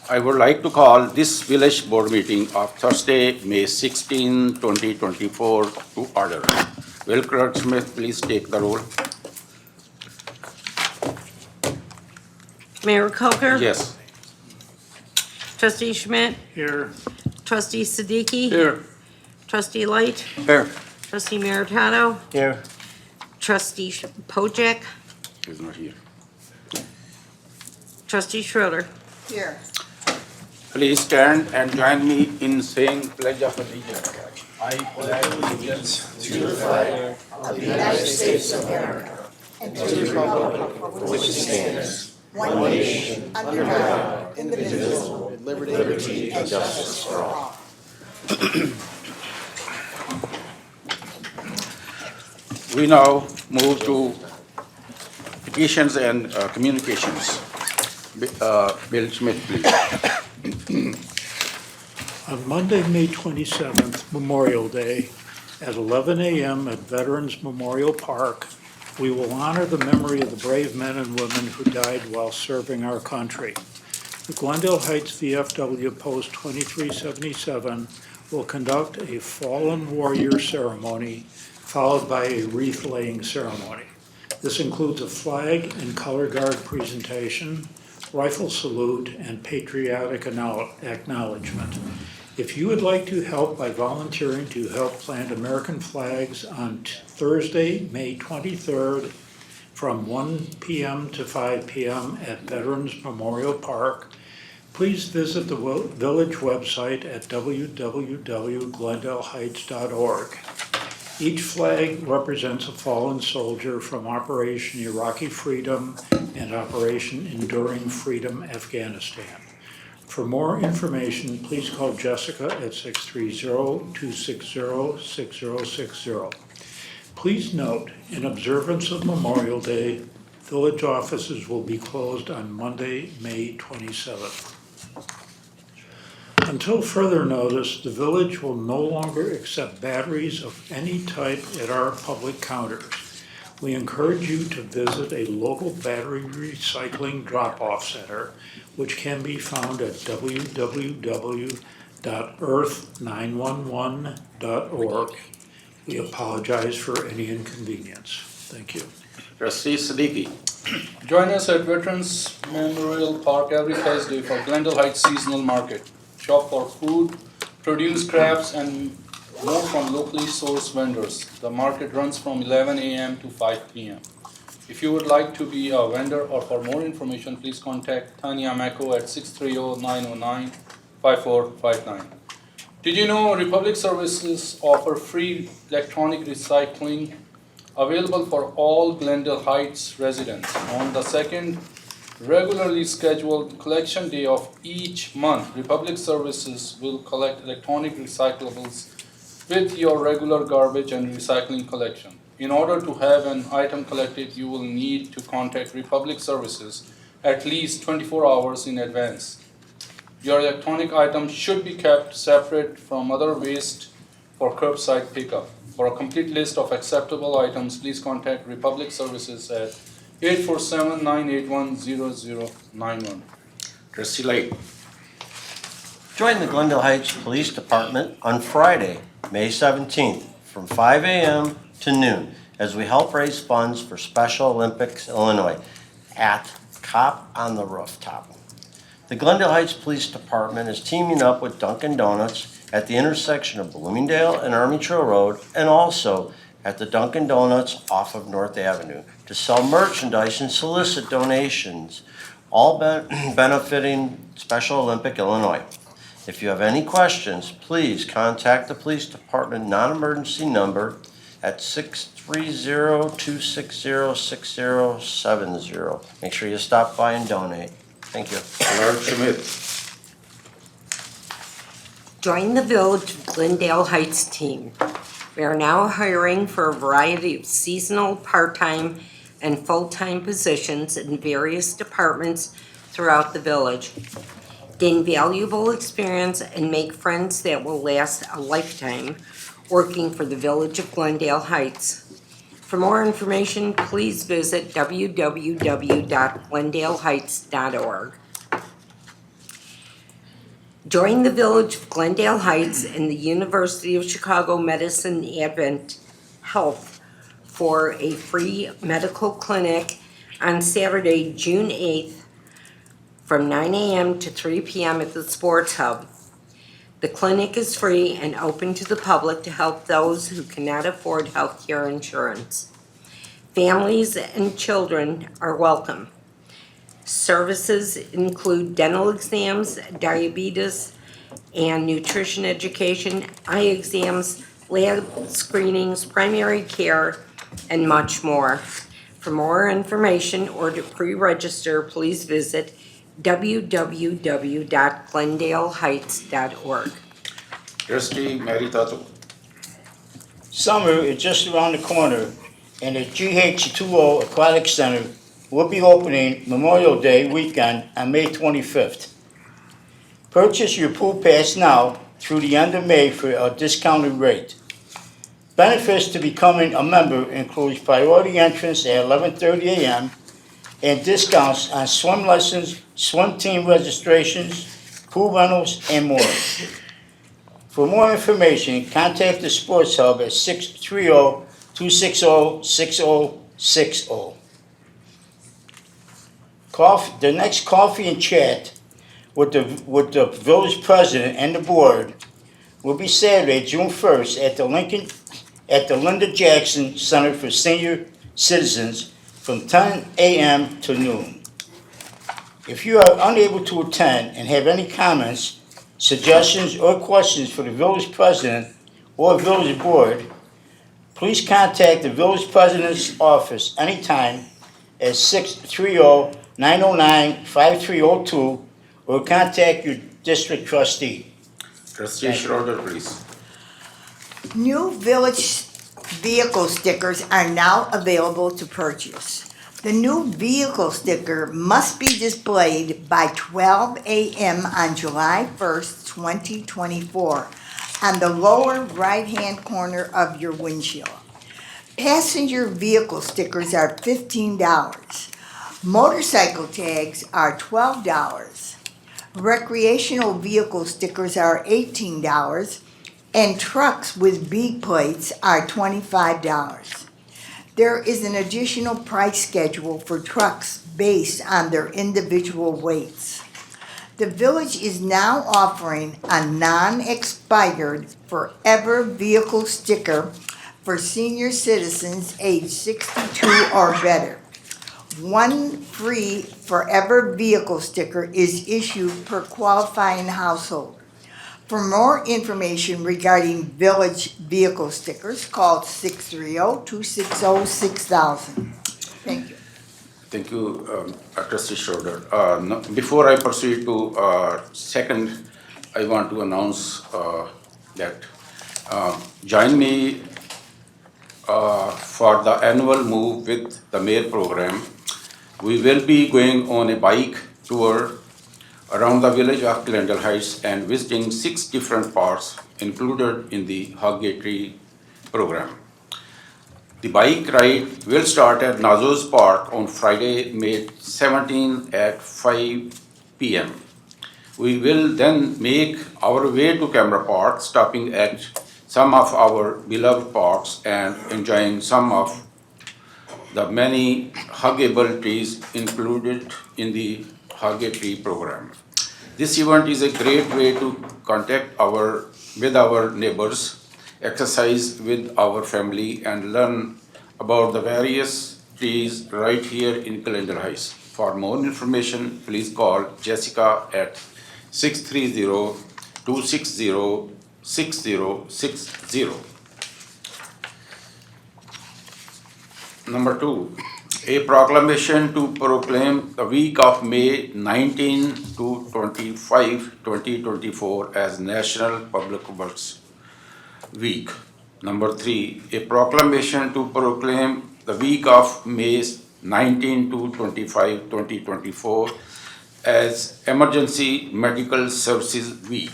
I would like to call this village board meeting of Thursday, May 16, 2024 to order. Will Clerk Smith please take the roll? Mayor Coker? Yes. Trustee Schmidt? Here. Trustee Siddiqui? Here. Trustee Light? Here. Trustee Meritato? Here. Trustee Pojek? He's not here. Trustee Schroeder. Here. Please stand and join me in saying Pledge of Allegiance. I pledge allegiance to the flag Of the United States of America and to the republic for which it stands, one nation, under God, indivisible, with liberty and justice for all. We now move to petitions and communications. Bill Smith, please. On Monday, May 27th, Memorial Day, at 11 a.m. at Veterans Memorial Park, we will honor the memory of the brave men and women who died while serving our country. The Glendale Heights VFW Post 2377 will conduct a fallen warrior ceremony followed by a wreath-laying ceremony. This includes a flag and color guard presentation, rifle salute, and patriotic acknowledgement. If you would like to help by volunteering to help plant American flags on Thursday, May 23rd, from 1 p.m. to 5 p.m. at Veterans Memorial Park, please visit the village website at www.glendaleheights.org. Each flag represents a fallen soldier from Operation Iraqi Freedom and Operation Enduring Freedom Afghanistan. For more information, please call Jessica at 630-260-6060. Please note, in observance of Memorial Day, village offices will be closed on Monday, May 27th. Until further notice, the village will no longer accept batteries of any type at our public counters. We encourage you to visit a local battery recycling drop-off center, which can be found at www.earth911.org. We apologize for any inconvenience. Thank you. Trustee Siddiqui. Join us at Veterans Memorial Park every Thursday for Glendale Heights Seasonal Market. Shop for food, produce, crafts, and more from locally sourced vendors. The market runs from 11 a.m. to 5 p.m. If you would like to be a vendor or for more information, please contact Tanya Mako at 630-909-5459. Did you know Republic Services offer free electronic recycling available for all Glendale Heights residents? On the second regularly scheduled collection day of each month, Republic Services will collect electronic recyclables with your regular garbage and recycling collection. In order to have an item collected, you will need to contact Republic Services at least 24 hours in advance. Your electronic items should be kept separate from other waste for curbside pickup. For a complete list of acceptable items, please contact Republic Services at 847-981-0091. Trustee Light. Join the Glendale Heights Police Department on Friday, May 17th, from 5 a.m. to noon, as we help raise funds for Special Olympics Illinois at Cop on the Rooftop. The Glendale Heights Police Department is teaming up with Dunkin' Donuts at the intersection of Bloomingdale and Army Trail Road, and also at the Dunkin' Donuts off of North Avenue, to sell merchandise and solicit donations, all benefiting Special Olympic Illinois. If you have any questions, please contact the Police Department non-emergency number at 630-260-6070. Make sure you stop by and donate. Thank you. Clerk Smith. Join the Village of Glendale Heights team. We are now hiring for a variety of seasonal, part-time, and full-time positions in various departments throughout the village. Gain valuable experience and make friends that will last a lifetime working for the Village of Glendale Heights. For more information, please visit www.glendaleheights.org. Join the Village of Glendale Heights and the University of Chicago Medicine Advent Health for a free medical clinic on Saturday, June 8th from 9 a.m. to 3 p.m. at the Sports Hub. The clinic is free and open to the public to help those who cannot afford health care insurance. Families and children are welcome. Services include dental exams, diabetes and nutrition education, eye exams, lab screenings, primary care, and much more. For more information or to pre-register, please visit www.glendaleheights.org. Trustee Mary Tato. Summer is just around the corner, and the GH2O Aquatic Center will be opening Memorial Day weekend on May 25th. Purchase your pool pass now through the end of May for a discounted rate. Benefits to becoming a member includes priority entrance at 11:30 a.m. and discounts on swim lessons, swim team registrations, pool rentals, and more. For more information, contact the Sports Hub at 630-260-6060. The next coffee and chat with the village president and the board will be Saturday, June 1st at the Linda Jackson Center for Senior Citizens from 10 a.m. to noon. If you are unable to attend and have any comments, suggestions, or questions for the village president or village board, please contact the village president's office anytime at 630-909-5302 or contact your district trustee. Trustee Schroeder, please. New village vehicle stickers are now available to purchase. The new vehicle sticker must be displayed by 12 a.m. on July 1st, 2024, on the lower right-hand corner of your windshield. Passenger vehicle stickers are $15. Motorcycle tags are $12. Recreational vehicle stickers are $18, and trucks with B plates are $25. There is an additional price schedule for trucks based on their individual weights. The village is now offering a non-expired forever vehicle sticker for senior citizens age 62 or better. One free forever vehicle sticker is issued per qualifying household. For more information regarding village vehicle stickers, call 630-260-6000. Thank you. Thank you, Trustee Schroeder. Before I proceed to second, I want to announce that join me for the annual Move with the Mayor program. We will be going on a bike tour around the village of Glendale Heights and visiting 6 different parks included in the Huggetry program. The bike ride will start at Nazos Park on Friday, May 17 at 5 p.m. We will then make our way to Canberra Park, stopping at some of our beloved parks and enjoying some of the many huggable trees included in the Huggetry program. This event is a great way to contact with our neighbors, exercise with our family, and learn about the various trees right here in Glendale Heights. For more information, please call Jessica at 630-260-6060. Number 2, a proclamation to proclaim the week of May 19 to 25, 2024 as National Public Works Week. Number 3, a proclamation to proclaim the week of May 19 to 25, 2024 as Emergency Medical Services Week.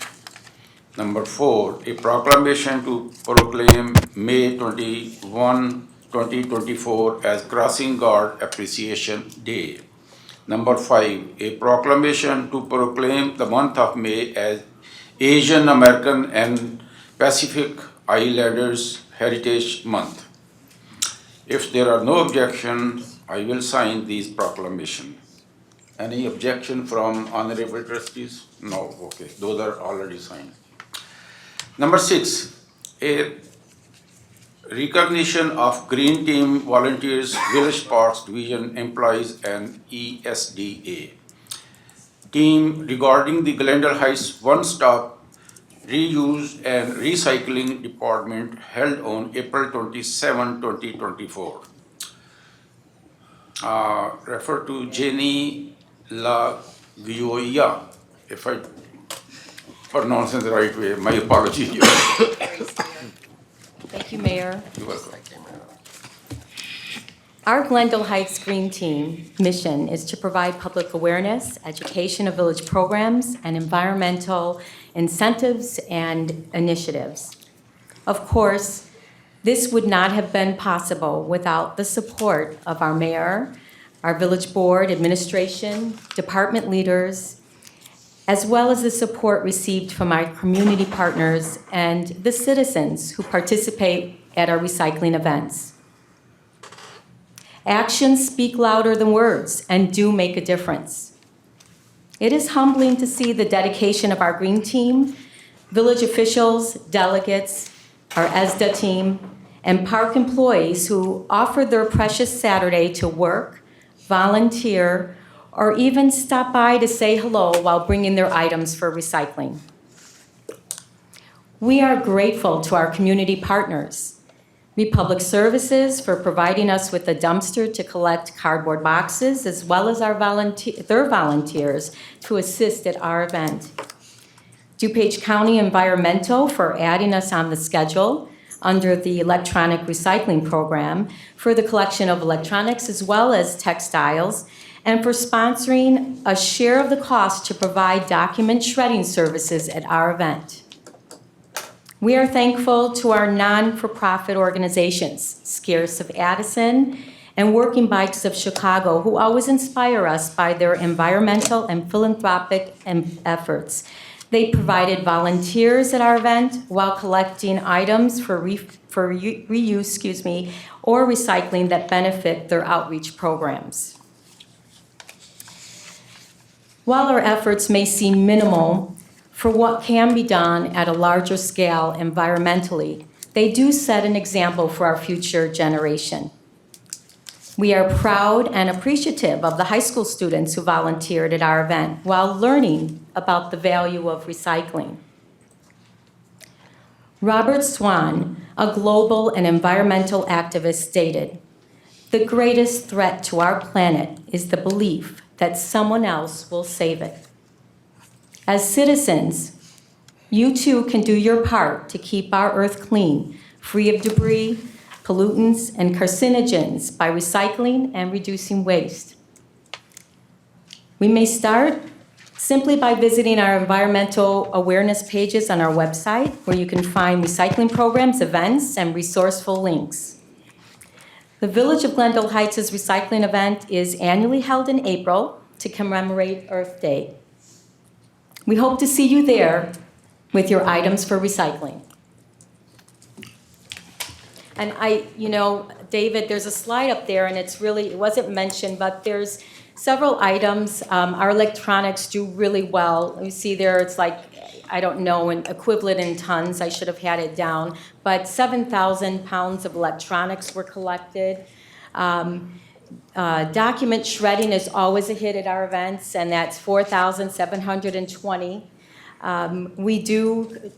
Number 4, a proclamation to proclaim May 21, 2024 as Crossing Guard Appreciation Day. Number 5, a proclamation to proclaim the month of May as Asian American and Pacific Islanders Heritage Month. If there are no objections, I will sign these proclamation. Any objection from honorable trustees? No, okay, those are already signed. Number 6, a recognition of Green Team Volunteers Village Parks Division Employees and ESDA team regarding the Glendale Heights One-Stop Reuse and Recycling Department held on April 27, 2024. Refer to Jenny La Gioia, if I pronounce it the right way, my apologies. Thank you, Mayor. You're welcome. Our Glendale Heights Green Team mission is to provide public awareness, education of village programs, and environmental incentives and initiatives. Of course, this would not have been possible without the support of our mayor, our village board, administration, department leaders, as well as the support received from our community partners and the citizens who participate at our recycling events. Actions speak louder than words and do make a difference. It is humbling to see the dedication of our green team, village officials, delegates, our ESDA team, and park employees who offered their precious Saturday to work, volunteer, or even stop by to say hello while bringing their items for recycling. We are grateful to our community partners, Republic Services for providing us with a dumpster to collect cardboard boxes, as well as their volunteers to assist at our event. DuPage County Environmental for adding us on the schedule under the electronic recycling program for the collection of electronics as well as textiles, and for sponsoring a share of the cost to provide document shredding services at our event. We are thankful to our non-for-profit organizations, Scarce of Addison and Working Bikes of Chicago, who always inspire us by their environmental and philanthropic efforts. They provided volunteers at our event while collecting items for reuse, or recycling that benefit their outreach programs. While our efforts may seem minimal for what can be done at a larger scale environmentally, they do set an example for our future generation. We are proud and appreciative of the high school students who volunteered at our event while learning about the value of recycling. Robert Swan, a global and environmental activist, stated, "The greatest threat to our planet is the belief that someone else will save it." As citizens, you too can do your part to keep our earth clean, free of debris, pollutants, and carcinogens by recycling and reducing waste. We may start simply by visiting our environmental awareness pages on our website, where you can find recycling programs, events, and resourceful links. The Village of Glendale Heights' recycling event is annually held in April to commemorate Earth Day. We hope to see you there with your items for recycling. And David, there's a slide up there, and it wasn't mentioned, but there's several items. Our electronics do really well. You see there, it's like, I don't know, an equivalent in tons. I should have had it down. But 7,000 pounds of electronics were collected. Document shredding is always a hit at our events, and that's 4,720.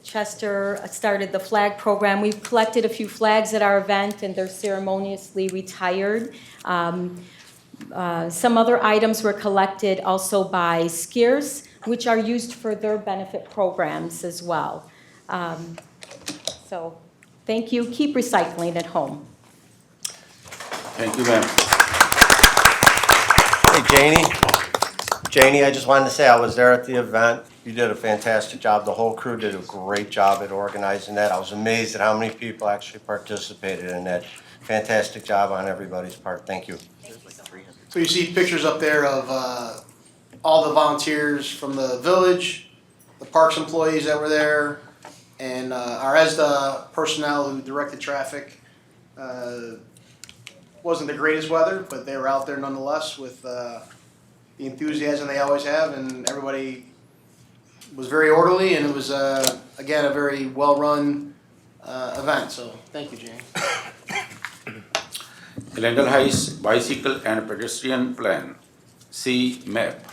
Chester started the flag program. We've collected a few flags at our event, and they're ceremoniously retired. Some other items were collected also by Scarce, which are used for their benefit programs as well. So thank you. Keep recycling at home. Thank you, ma'am. Hey, Janie, I just wanted to say I was there at the event. You did a fantastic job. The whole crew did a great job at organizing that. I was amazed at how many people actually participated in that. Fantastic job on everybody's part. Thank you. So you see pictures up there of all the volunteers from the village, the parks employees that were there, and our ESDA personnel who directed traffic. Wasn't the greatest weather, but they were out there nonetheless with the enthusiasm they always have, and everybody was very orderly, and it was, again, a very well-run event, so thank you, James. Glendale Heights Bicycle and Pedestrian Plan, C map.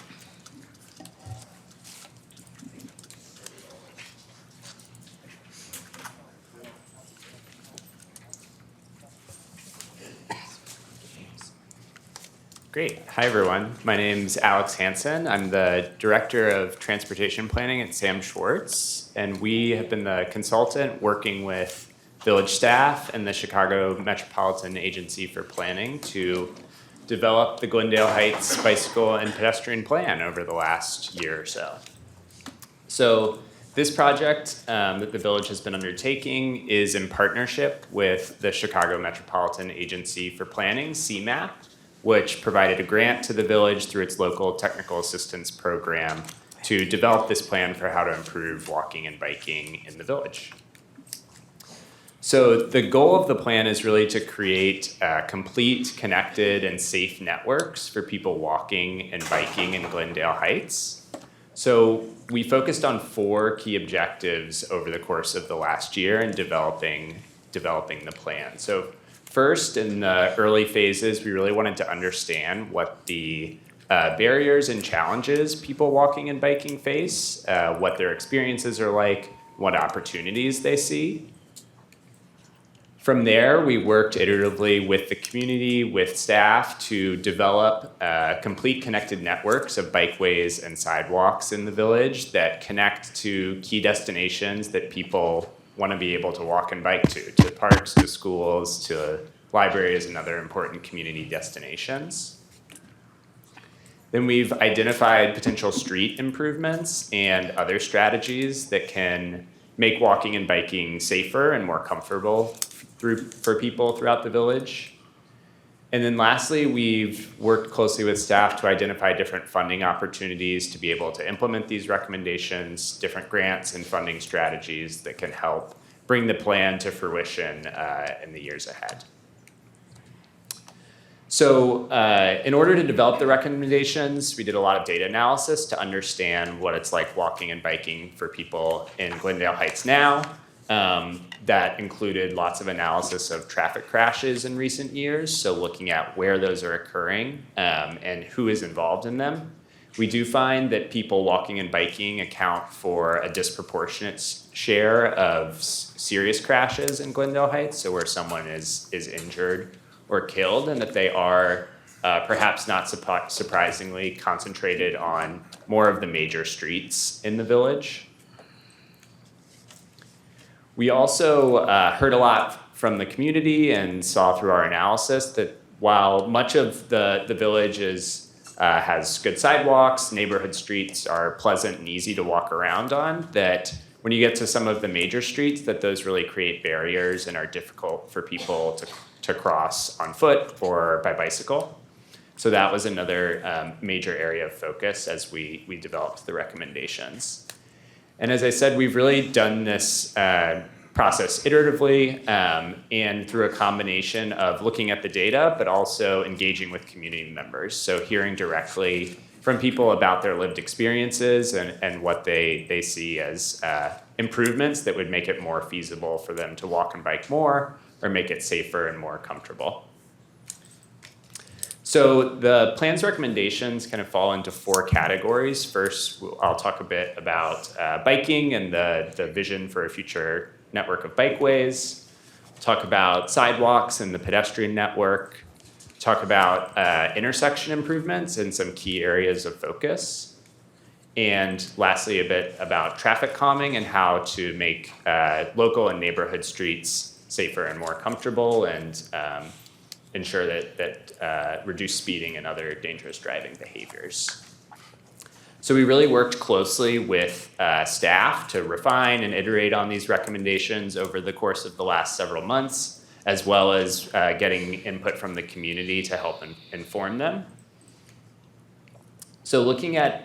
Great. Hi, everyone. My name's Alex Hansen. I'm the Director of Transportation Planning at Sam Schwartz, and we have been the consultant working with village staff and the Chicago Metropolitan Agency for Planning to develop the Glendale Heights Bicycle and Pedestrian Plan over the last year or so. So this project that the village has been undertaking is in partnership with the Chicago Metropolitan Agency for Planning, CMAP, which provided a grant to the village through its local technical assistance program to develop this plan for how to improve walking and biking in the village. So the goal of the plan is really to create complete, connected, and safe networks for people walking and biking in Glendale Heights. So we focused on 4 key objectives over the course of the last year in developing the plan. So first, in the early phases, we really wanted to understand what the barriers and challenges people walking and biking face, what their experiences are like, what opportunities they see. From there, we worked iteratively with the community, with staff, to develop complete connected networks of bikeways and sidewalks in the village that connect to key destinations that people want to be able to walk and bike to parks, to schools, to libraries, and other important community destinations. Then we've identified potential street improvements and other strategies that can make walking and biking safer and more comfortable for people throughout the village. And then lastly, we've worked closely with staff to identify different funding opportunities to be able to implement these recommendations, different grants and funding strategies that can help bring the plan to fruition in the years ahead. So in order to develop the recommendations, we did a lot of data analysis to understand what it's like walking and biking for people in Glendale Heights now. That included lots of analysis of traffic crashes in recent years, so looking at where those are occurring and who is involved in them. We do find that people walking and biking account for a disproportionate share of serious crashes in Glendale Heights, so where someone is injured or killed, and that they are perhaps not surprisingly concentrated on more of the major streets in the village. We also heard a lot from the community and saw through our analysis that while much of the village has good sidewalks, neighborhood streets are pleasant and easy to walk around on, that when you get to some of the major streets, that those really create barriers and are difficult for people to cross on foot or by bicycle. So that was another major area of focus as we developed the recommendations. And as I said, we've really done this process iteratively and through a combination of looking at the data, but also engaging with community members. So hearing directly from people about their lived experiences and what they see as improvements that would make it more feasible for them to walk and bike more or make it safer and more comfortable. So the plan's recommendations kind of fall into 4 categories. First, I'll talk a bit about biking and the vision for a future network of bikeways. Talk about sidewalks and the pedestrian network. Talk about intersection improvements in some key areas of focus. And lastly, a bit about traffic calming and how to make local and neighborhood streets safer and more comfortable and ensure that reduce speeding and other dangerous driving behaviors. So we really worked closely with staff to refine and iterate on these recommendations over the course of the last several months, as well as getting input from the community to help inform them. So looking at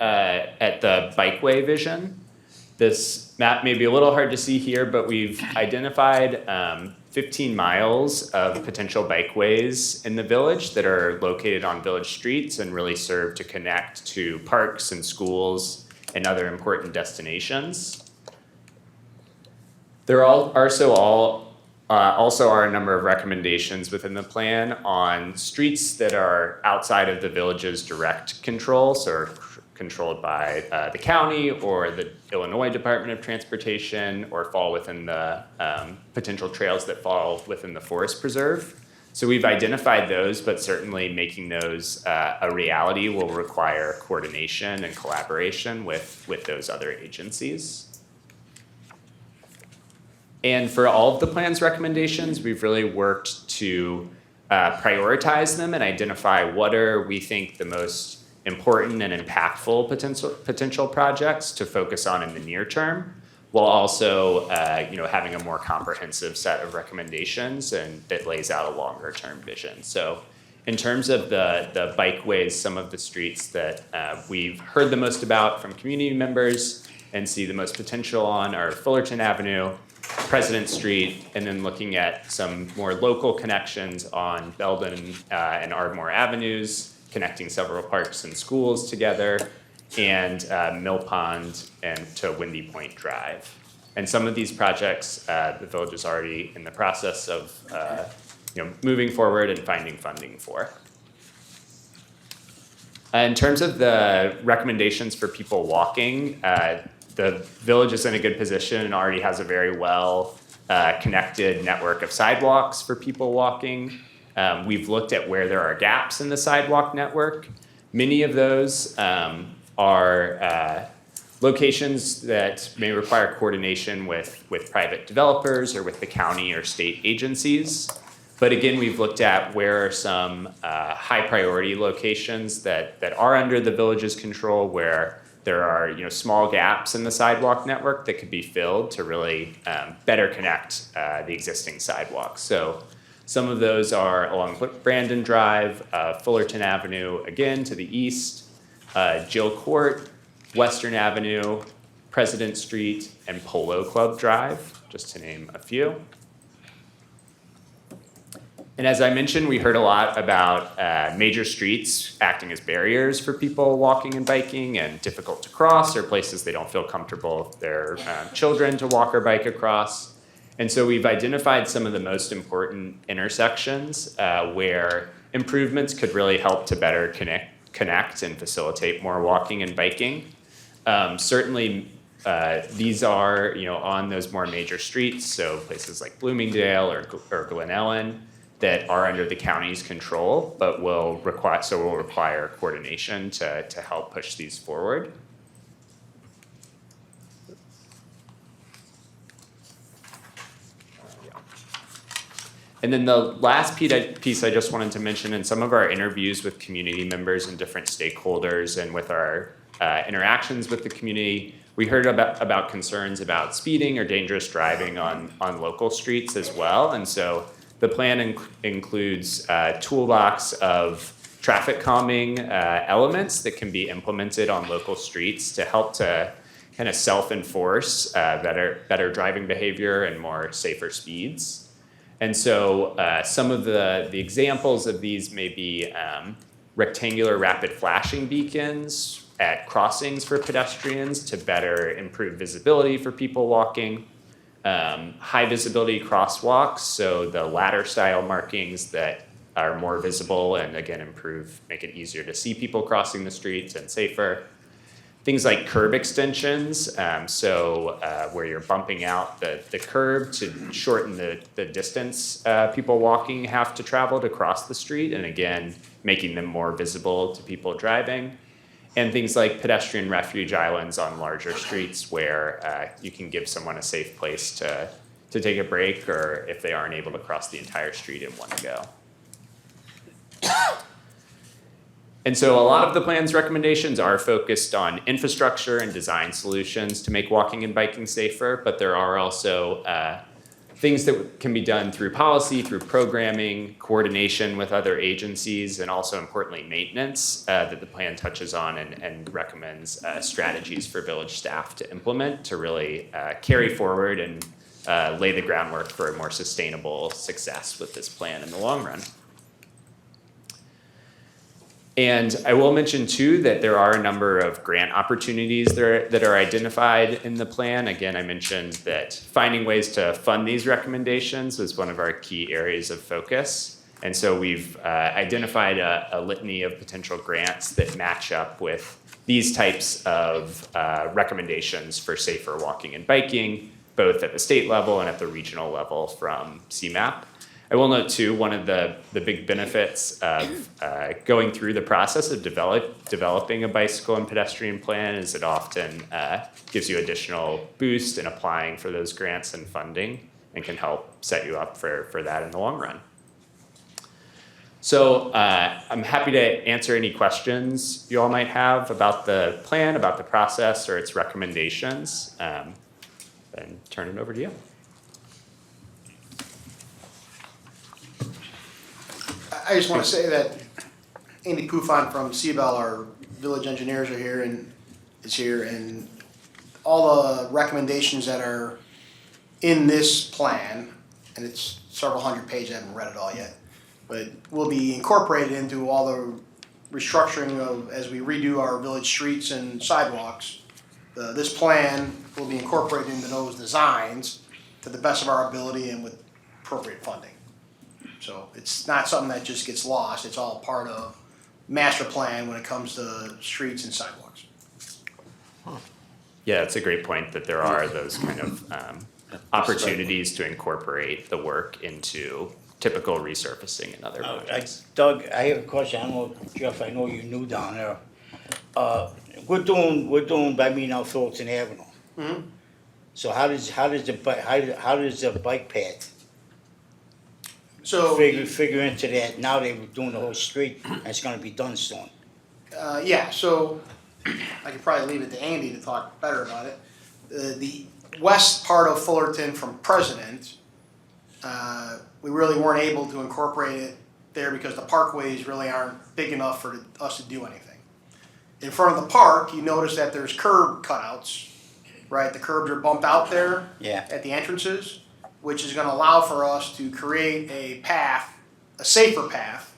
the bikeway vision, This map may be a little hard to see here, but we've identified 15 miles of potential bikeways in the village that are located on village streets and really serve to connect to parks and schools and other important destinations. There also are a number of recommendations within the plan on streets that are outside of the village's direct control, so controlled by the county or the Illinois Department of Transportation, or fall within the potential trails that fall within the forest preserve. So we've identified those, but certainly making those a reality will require coordination and collaboration with those other agencies. And for all of the plan's recommendations, we've really worked to prioritize them and identify what are we think the most important and impactful potential projects to focus on in the near term, while also having a more comprehensive set of recommendations and that lays out a longer term vision. So in terms of the bikeways, some of the streets that we've heard the most about from community members and see the most potential on are Fullerton Avenue, President Street, and then looking at some more local connections on Belden and Ardmore Avenues, connecting several parks and schools together, and Mill Pond and to Windy Point Drive. And some of these projects, the village is already in the process of moving forward and finding funding for. In terms of the recommendations for people walking, the village is in a good position and already has a very well connected network of sidewalks for people walking. We've looked at where there are gaps in the sidewalk network. Many of those are locations that may require coordination with private developers or with the county or state agencies. But again, we've looked at where are some high priority locations that are under the village's control, where there are small gaps in the sidewalk network that could be filled to really better connect the existing sidewalks. So some of those are along Brandon Drive, Fullerton Avenue, again to the east, Jill Court, Western Avenue, President Street, and Polo Club Drive, just to name a few. And as I mentioned, we heard a lot about major streets acting as barriers for people walking and biking and difficult to cross, or places they don't feel comfortable with their children to walk or bike across. And so we've identified some of the most important intersections where improvements could really help to better connect and facilitate more walking and biking. Certainly, these are on those more major streets, so places like Bloomingdale or Glen Ellen that are under the county's control, but will require coordination to help push these forward. And then the last piece I just wanted to mention, in some of our interviews with community members and different stakeholders and with our interactions with the community, we heard about concerns about speeding or dangerous driving on local streets as well. And so the plan includes a toolbox of traffic calming elements that can be implemented on local streets to help to kind of self-enforce better driving behavior and more safer speeds. And so some of the examples of these may be rectangular rapid flashing beacons at crossings for pedestrians to better improve visibility for people walking, high visibility crosswalks, so the ladder style markings that are more visible and again make it easier to see people crossing the streets and safer. Things like curb extensions, where you're bumping out the curb to shorten the distance people walking have to travel to cross the street, and again, making them more visible to people driving. And things like pedestrian refuge islands on larger streets where you can give someone a safe place to take a break, or if they aren't able to cross the entire street in one go. And so a lot of the plan's recommendations are focused on infrastructure and design solutions to make walking and biking safer, but there are also things that can be done through policy, through programming, coordination with other agencies, and also importantly, maintenance that the plan touches on and recommends strategies for village staff to implement to really carry forward and lay the groundwork for a more sustainable success with this plan in the long run. And I will mention too that there are a number of grant opportunities that are identified in the plan. Again, I mentioned that finding ways to fund these recommendations was one of our key areas of focus. And so we've identified a litany of potential grants that match up with these types of recommendations for safer walking and biking, both at the state level and at the regional level from CMAP. I will note too, one of the big benefits of going through the process of developing a bicycle and pedestrian plan is it often gives you additional boost in applying for those grants and funding and can help set you up for that in the long run. So I'm happy to answer any questions you all might have about the plan, about the process, or its recommendations. And turn it over to you. I just want to say that Andy Poufon from CBEL, our village engineers, are here and is here, and all the recommendations that are in this plan, and it's several hundred pages, I haven't read it all yet, but will be incorporated into all the restructuring of, as we redo our village streets and sidewalks. This plan will be incorporated into those designs to the best of our ability and with appropriate funding. So it's not something that just gets lost, it's all part of master plan when it comes to streets and sidewalks. Yeah, it's a great point that there are those kind of opportunities to incorporate the work into typical resurfacing and other projects. Doug, I have a question. I don't know, Jeff, I know you're new down there. We're doing by me now Fulton Avenue. Mm-hmm. So how does the bike path So, figure into that? Now they were doing the whole street and it's gonna be done soon. yeah, so I could probably leave it to Andy to talk better about it. The west part of Fullerton from President, we really weren't able to incorporate it there because the parkways really aren't big enough for us to do anything. In front of the park, you notice that there's curb cutouts, right? The curbs are bumped out there Yeah. at the entrances, which is gonna allow for us to create a path, a safer path,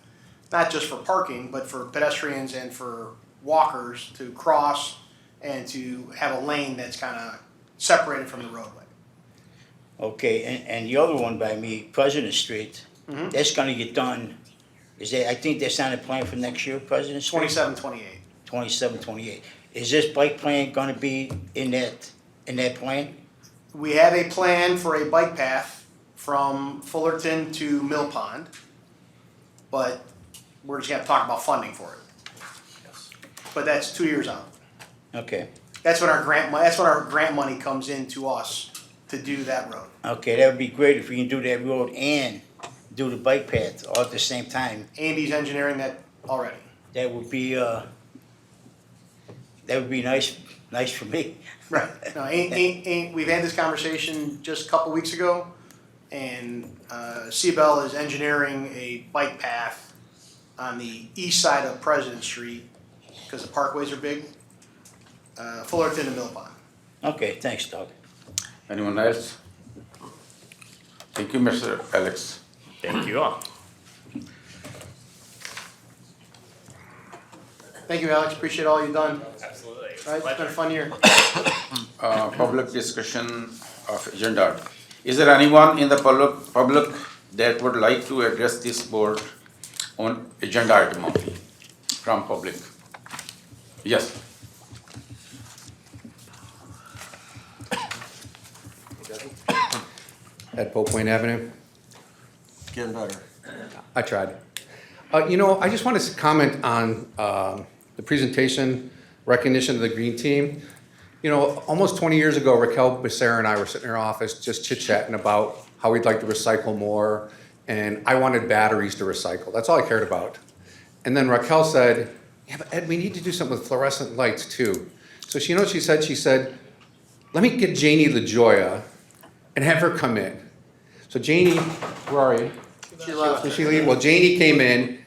not just for parking, but for pedestrians and for walkers to cross and to have a lane that's kinda separated from the roadway. Okay, and the other one by me, President Street, Mhm. that's gonna get done. Is that, I think that's on the plan for next year, President Street? 27, 28. 27, 28. Is this bike plan gonna be in that plan? We have a plan for a bike path from Fullerton to Mill Pond, but we're just gonna have to talk about funding for it. But that's 2 years out. Okay, That's when our grant money comes in to us to do that road. okay, that would be great if we can do that road and do the bike path all at the same time. Andy's engineering that already. That would be nice for me. Right. No, we've had this conversation just a couple weeks ago, and CBEL is engineering a bike path on the east side of President Street, because the parkways are big, Fullerton and Mill Pond. Okay, thanks, Doug. Anyone else? Thank you, Mr. Alex. Thank you all. Thank you, Alex, appreciate all you've done. Absolutely. Right, it's been a fun year. Public discussion of agenda. Is there anyone in the public that would like to address this board on agenda item only from public? Yes. At Pope Point Avenue. Getting better. I tried. I just want to comment on the presentation, recognition of the green team. Almost 20 years ago, Raquel Becerra and I were sitting in her office just chit-chatting about how we'd like to recycle more, and I wanted batteries to recycle. That's all I cared about. And then Raquel said, yeah, but Ed, we need to do something with fluorescent lights too. So you know what she said? She said, let me get Janie LaJoya and have her come in. So Janie, where are you? She left. Did she leave? Well, Janie came in,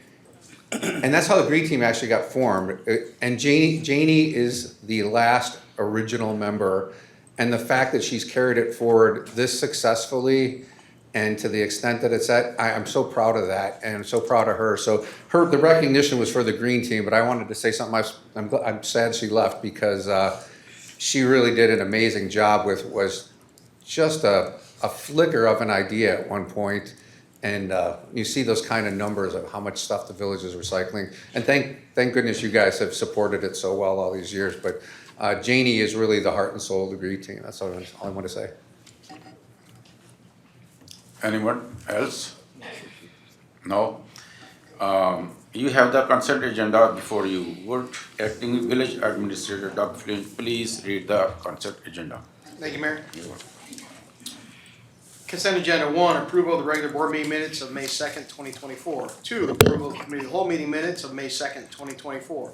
and that's how the green team actually got formed. And Janie is the last original member, and the fact that she's carried it forward this successfully and to the extent that it's at, I'm so proud of that, and I'm so proud of her. So the recognition was for the green team, but I wanted to say something. I'm sad she left because she really did an amazing job was just a flicker of an idea at one point. And you see those kind of numbers of how much stuff the village is recycling. And thank goodness you guys have supported it so well all these years. But Janie is really the heart and soul of the green team. That's all I want to say. Anyone else? No? You have the consent agenda before you. Would acting village administrator Doug Flynn please read the consent agenda? Thank you, Mayor. Consent agenda: 1, approval of the regular board meeting minutes of May 2nd, 2024. 2, approval of the committee of the whole meeting minutes of May 2nd, 2024.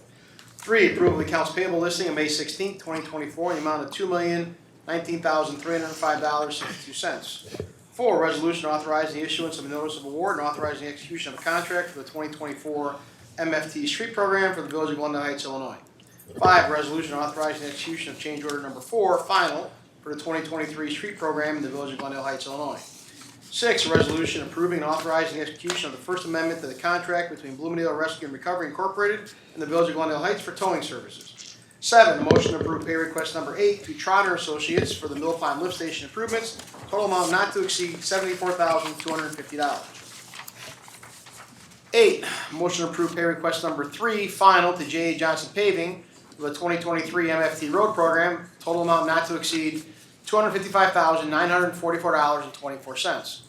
3, approval of the accounts payable listing of May 16th, 2024 in the amount of $2,019,305.62. 4, resolution authorizing the issuance of a notice of award and authorizing the execution of a contract for the 2024 MFT street program for the village of Glendale Heights, Illinois. 5, resolution authorizing the execution of change order number 4, final, for the 2023 street program in the village of Glendale Heights, Illinois. 6, a resolution approving and authorizing the execution of the First Amendment to the contract between Bloomingdale Rescue and Recovery Incorporated and the village of Glendale Heights for towing services. 7, a motion to approve pay request number 8 to Trotter Associates for the Mill Pond Lift Station improvements, total amount not to exceed $74,250. 8, a motion to approve pay request number 3, final, to J.A. Johnson Paving for the 2023 MFT road program, total amount not to exceed $255,944.24.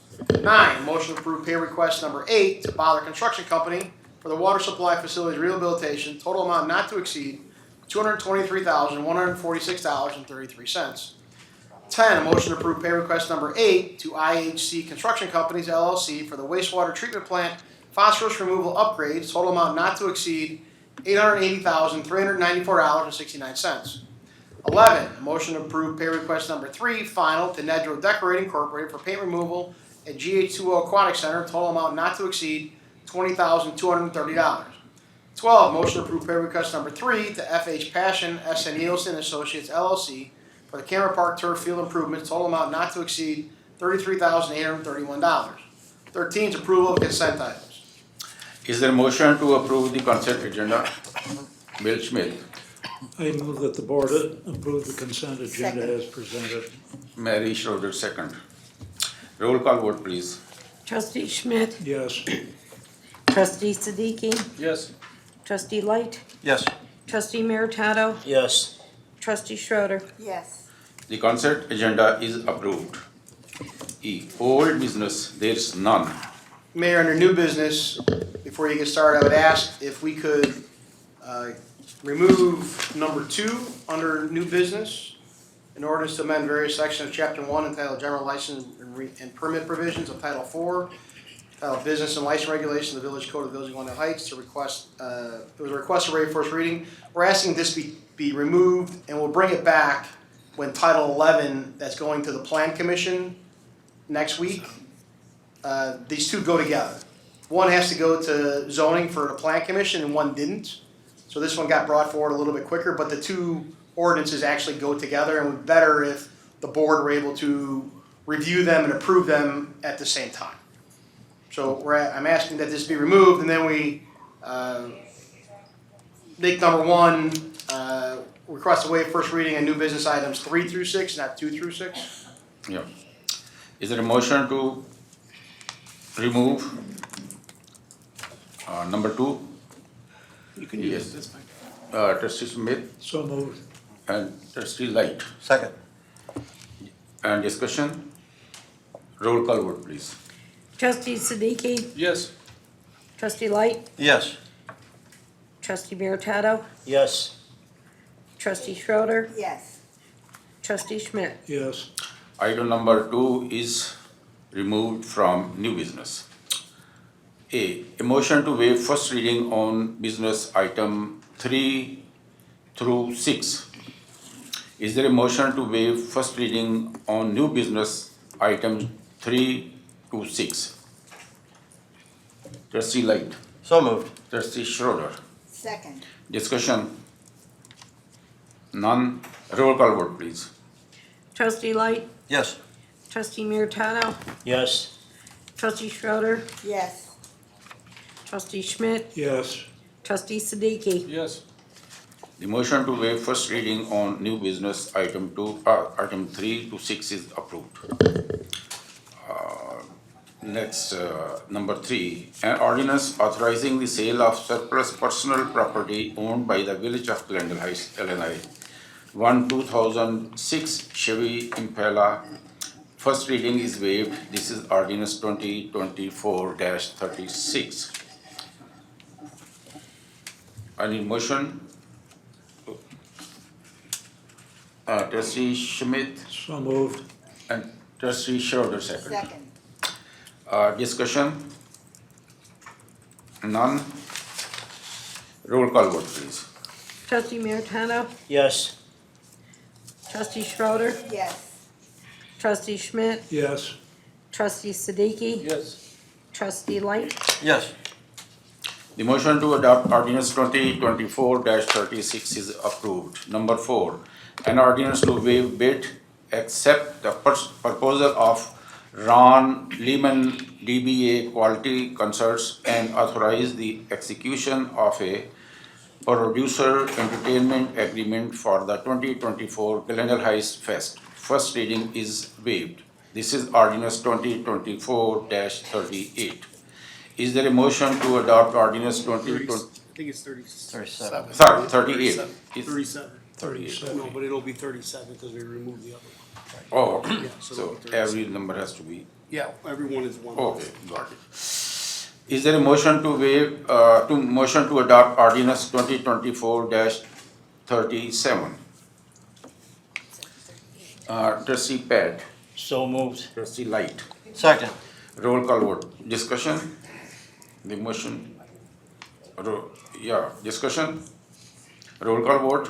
9, motion to approve pay request number 8 to Bother Construction Company for the water supply facilities rehabilitation, total amount not to exceed $223,146.33. 10, a motion to approve pay request number 8 to IHC Construction Companies LLC for the wastewater treatment plant phosphorus removal upgrades, total amount not to exceed $880,394.69. 11, a motion to approve pay request number 3, final, to Nedro Decorating Incorporated for paint removal at GH2O Aquatic Center, total amount not to exceed $20,230. 12, motion to approve pay request number 3 to FH Passion SN Nielsen Associates LLC for the Camera Park Turf Field improvements, total amount not to exceed $33,831. 13 is approval of consent items. Is there a motion to approve the consent agenda? Bill Schmidt, I move that the board approve the consent agenda Second. as presented. Mary Schroeder second. Roll call vote please. Trustee Schmidt, Yes. trustee Siddiqui, Yes. trustee Light, Yes. trustee Meritato, Yes. trustee Schroeder. Yes. The consent agenda is approved. E, old business, there's none. Mayor, under new business, before you get started, I would ask if we could remove number 2 under new business, in ordinance to amend various sections of Chapter 1 entitled General License and Permit Provisions of Title 4, entitled Business and License Regulations of the Village Code of the Village of Glendale Heights, to request, it was a request to waive first reading. We're asking this be removed, and we'll bring it back when Title 11, that's going to the Plan Commission next week. These two go together. One has to go to zoning for the Plan Commission and one didn't. So this one got brought forward a little bit quicker, but the two ordinances actually go together, and it would be better if the board were able to review them and approve them at the same time. So I'm asking that this be removed, and then we make number 1, request to waive first reading on new business items 3 through 6, not 2 through 6. Yeah. Is there a motion to remove number 2? You can Yes. that's fine. Trustee Smith So moved. and trustee Light. Second. And discussion? Roll call vote please. Trustee Siddiqui, Yes. trustee Light, Yes. trustee Meritato, Yes. trustee Schroeder, Yes. trustee Schmidt. Yes. Item number 2 is removed from new business. A motion to waive first reading on business item 3 through 6. Is there a motion to waive first reading on new business item 3 526. Trustee Light, So moved. Trustee Schroeder. Second. Discussion? None. Roll call vote, please. Trustee Light, Yes. Trustee Meritano, Yes. Trustee Schroeder, Yes. Trustee Schmidt, Yes. Trustee Siddiqui. Yes. The motion to waive first reading on new business item 3 to 6 is approved. Next, number 3, an ordinance authorizing the sale of surplus personal property owned by the Village of Glendale Heights, Illinois. 2006 Chevy Impala. First reading is waived. This is ordinance 2024-36. I need motion. Trustee Schmidt So moved. and Trustee Schroeder second. Second. Discussion? None. Roll call vote, please. Trustee Meritano, Yes. Trustee Schroeder, Yes. Trustee Schmidt, Yes. Trustee Siddiqui, Yes. Trustee Light, Yes. The motion to adopt ordinance 2024-36 is approved. Number 4, an ordinance to waive bid, accept the proposal of Ron Lehman DBA Quality Concerts and authorize the execution of a producer entertainment agreement for the 2024 Glendale Heights Fest. First reading is waived. This is ordinance 2024-38. Is there a motion to adopt ordinance 2020? I think it's 37. Sorry, 38. 37. 38. No, but it'll be 37 because we removed the other one. Oh, Yeah, so so it'll be 37. every number has to be, Yeah, everyone is one. okay, got it. Is there a motion to waive, motion to adopt ordinance 2024-37? Trustee Pat, So moved. Trustee Light, Second. roll call vote, discussion? The motion, discussion? Roll call vote?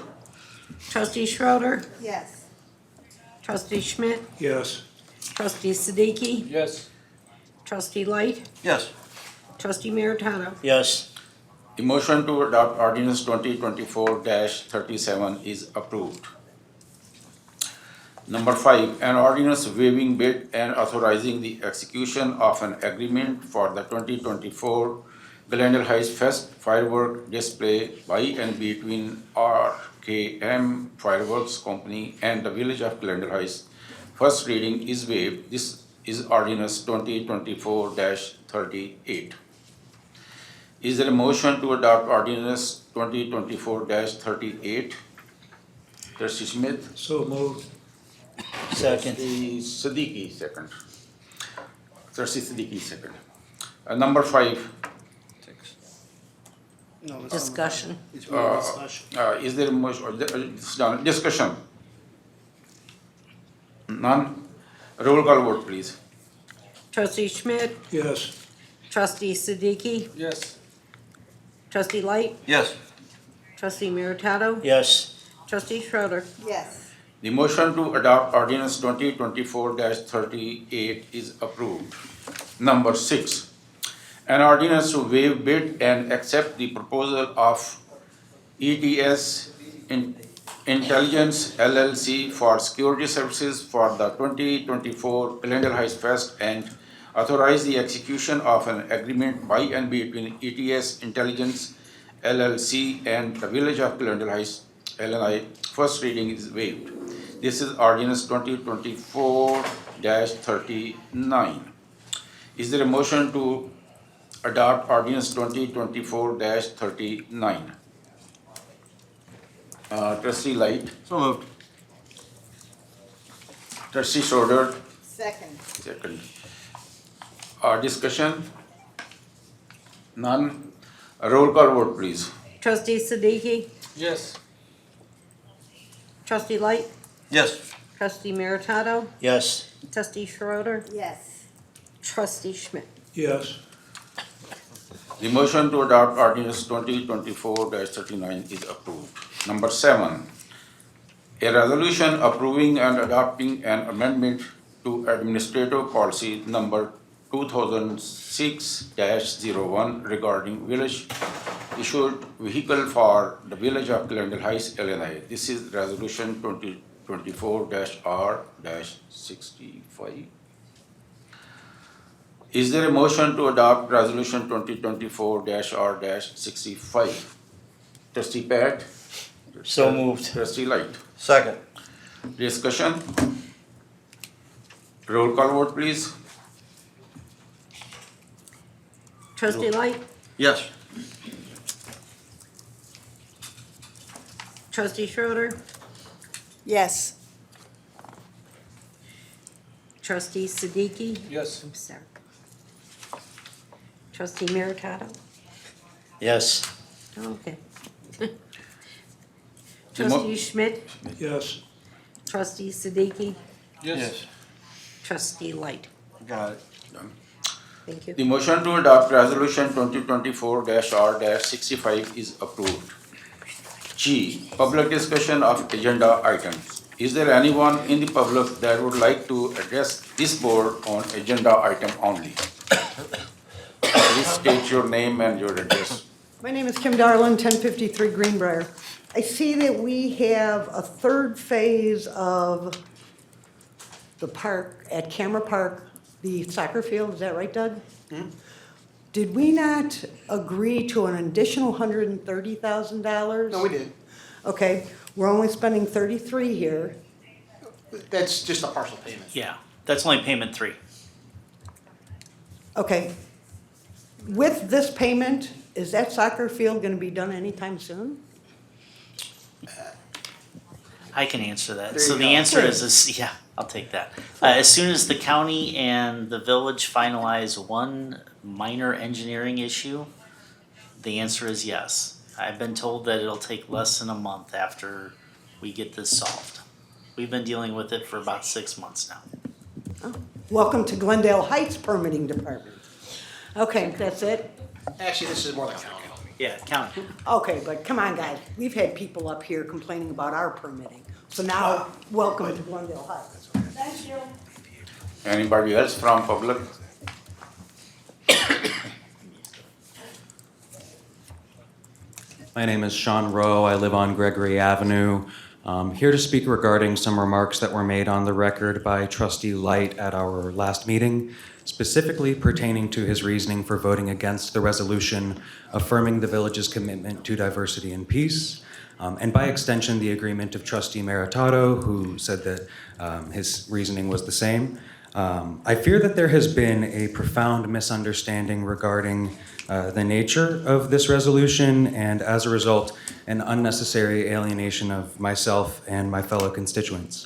Trustee Schroeder, Yes. Trustee Schmidt, Yes. Trustee Siddiqui, Yes. Trustee Light, Yes. Trustee Meritano. Yes. The motion to adopt ordinance 2024-37 is approved. Number 5, an ordinance waiving bid and authorizing the execution of an agreement for the 2024 Glendale Heights Fest firework display by and between RKM Fireworks Company and the Village of Glendale Heights. First reading is waived. This is ordinance 2024-38. Is there a motion to adopt ordinance 2024-38? Trustee Smith? So moved. Second. Trustee Siddiqui second. Trustee Siddiqui second. Number 5, No, it's Discussion. It's more discussion. is there a motion, discussion? None? Roll call vote, please. Trustee Schmidt, Yes. Trustee Siddiqui, Yes. Trustee Light, Yes. Trustee Meritano, Yes. Trustee Schroeder. Yes. The motion to adopt ordinance 2024-38 is approved. Number 6, an ordinance to waive bid and accept the proposal of ETS Intelligence LLC for security services for the 2024 Glendale Heights Fest and authorize the execution of an agreement by and between ETS Intelligence LLC and the Village of Glendale Heights, Illinois. First reading is waived. This is ordinance 2024-39. Is there a motion to adopt ordinance 2024-39? Trustee Light, So moved. Trustee Schroeder, Second. second. Discussion? None? Roll call vote, please. Trustee Siddiqui, Yes. Trustee Light, Yes. Trustee Meritano, Yes. Trustee Schroeder, Yes. Trustee Schmidt. Yes. The motion to adopt ordinance 2024-39 is approved. Number 7, a resolution approving and adopting an amendment to administrative policy number 2006-01 regarding village issued vehicle for the village of Glendale Heights, Illinois. This is resolution 2024-R-65. Is there a motion to adopt resolution 2024-R-65? Trustee Pat? So moved. Trustee Light? Second. Discussion? Roll call vote, please. Trustee Light? Yes. Trustee Schroeder? Yes. Trustee Siddiqui? Yes. I'm sorry. Trustee Meritato? Yes. Okay. The mo- Trustee Schmidt? Yes. Trustee Siddiqui? Yes. Trustee Light? Got it. Thank you. The motion to adopt resolution 2024-R-65 is approved. G, public discussion of agenda items. Is there anyone in the public that would like to address this board on agenda item only? Please state your name and your address. My name is Kim Darlin, 1053 Greenbrier. I see that we have a third phase of the park at Camera Park, the soccer field, is that right, Doug? Did we not agree to an additional $130,000? No, we did. Okay, we're only spending 33 here. That's just a partial payment. Yeah, that's only payment 3. Okay. With this payment, is that soccer field gonna be done anytime soon? I can answer that. There So you the go. answer is, yeah, I'll take that. As soon as the county and the village finalize one minor engineering issue, the answer is yes. I've been told that it'll take less than a month after we get this solved. We've been dealing with it for about 6 months now. Welcome to Glendale Heights Permitting Department. Okay, that's it? Actually, this is more like county. Yeah, county. Okay, but come on, guys, we've had people up here complaining about our permitting. So now, welcome to Glendale Heights. Thank you. Anybody else from public? My name is Sean Rowe. I live on Gregory Avenue. Here to speak regarding some remarks that were made on the record by Trustee Light at our last meeting, specifically pertaining to his reasoning for voting against the resolution affirming the village's commitment to diversity and peace, and by extension, the agreement of Trustee Meritato, who said that his reasoning was the same. I fear that there has been a profound misunderstanding regarding the nature of this resolution, and as a result, an unnecessary alienation of myself and my fellow constituents.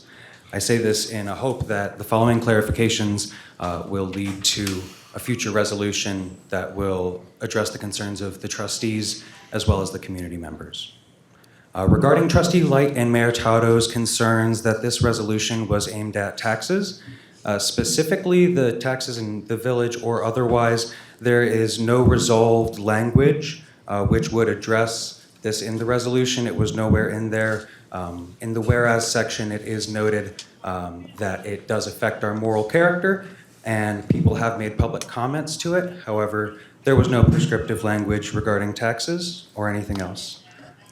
I say this in a hope that the following clarifications will lead to a future resolution that will address the concerns of the trustees as well as the community members. Regarding Trustee Light and Mayor Tauto's concerns that this resolution was aimed at taxes, specifically the taxes in the village or otherwise, there is no resolved language which would address this in the resolution. It was nowhere in there. In the whereas section, it is noted that it does affect our moral character, and people have made public comments to it. However, there was no prescriptive language regarding taxes or anything else.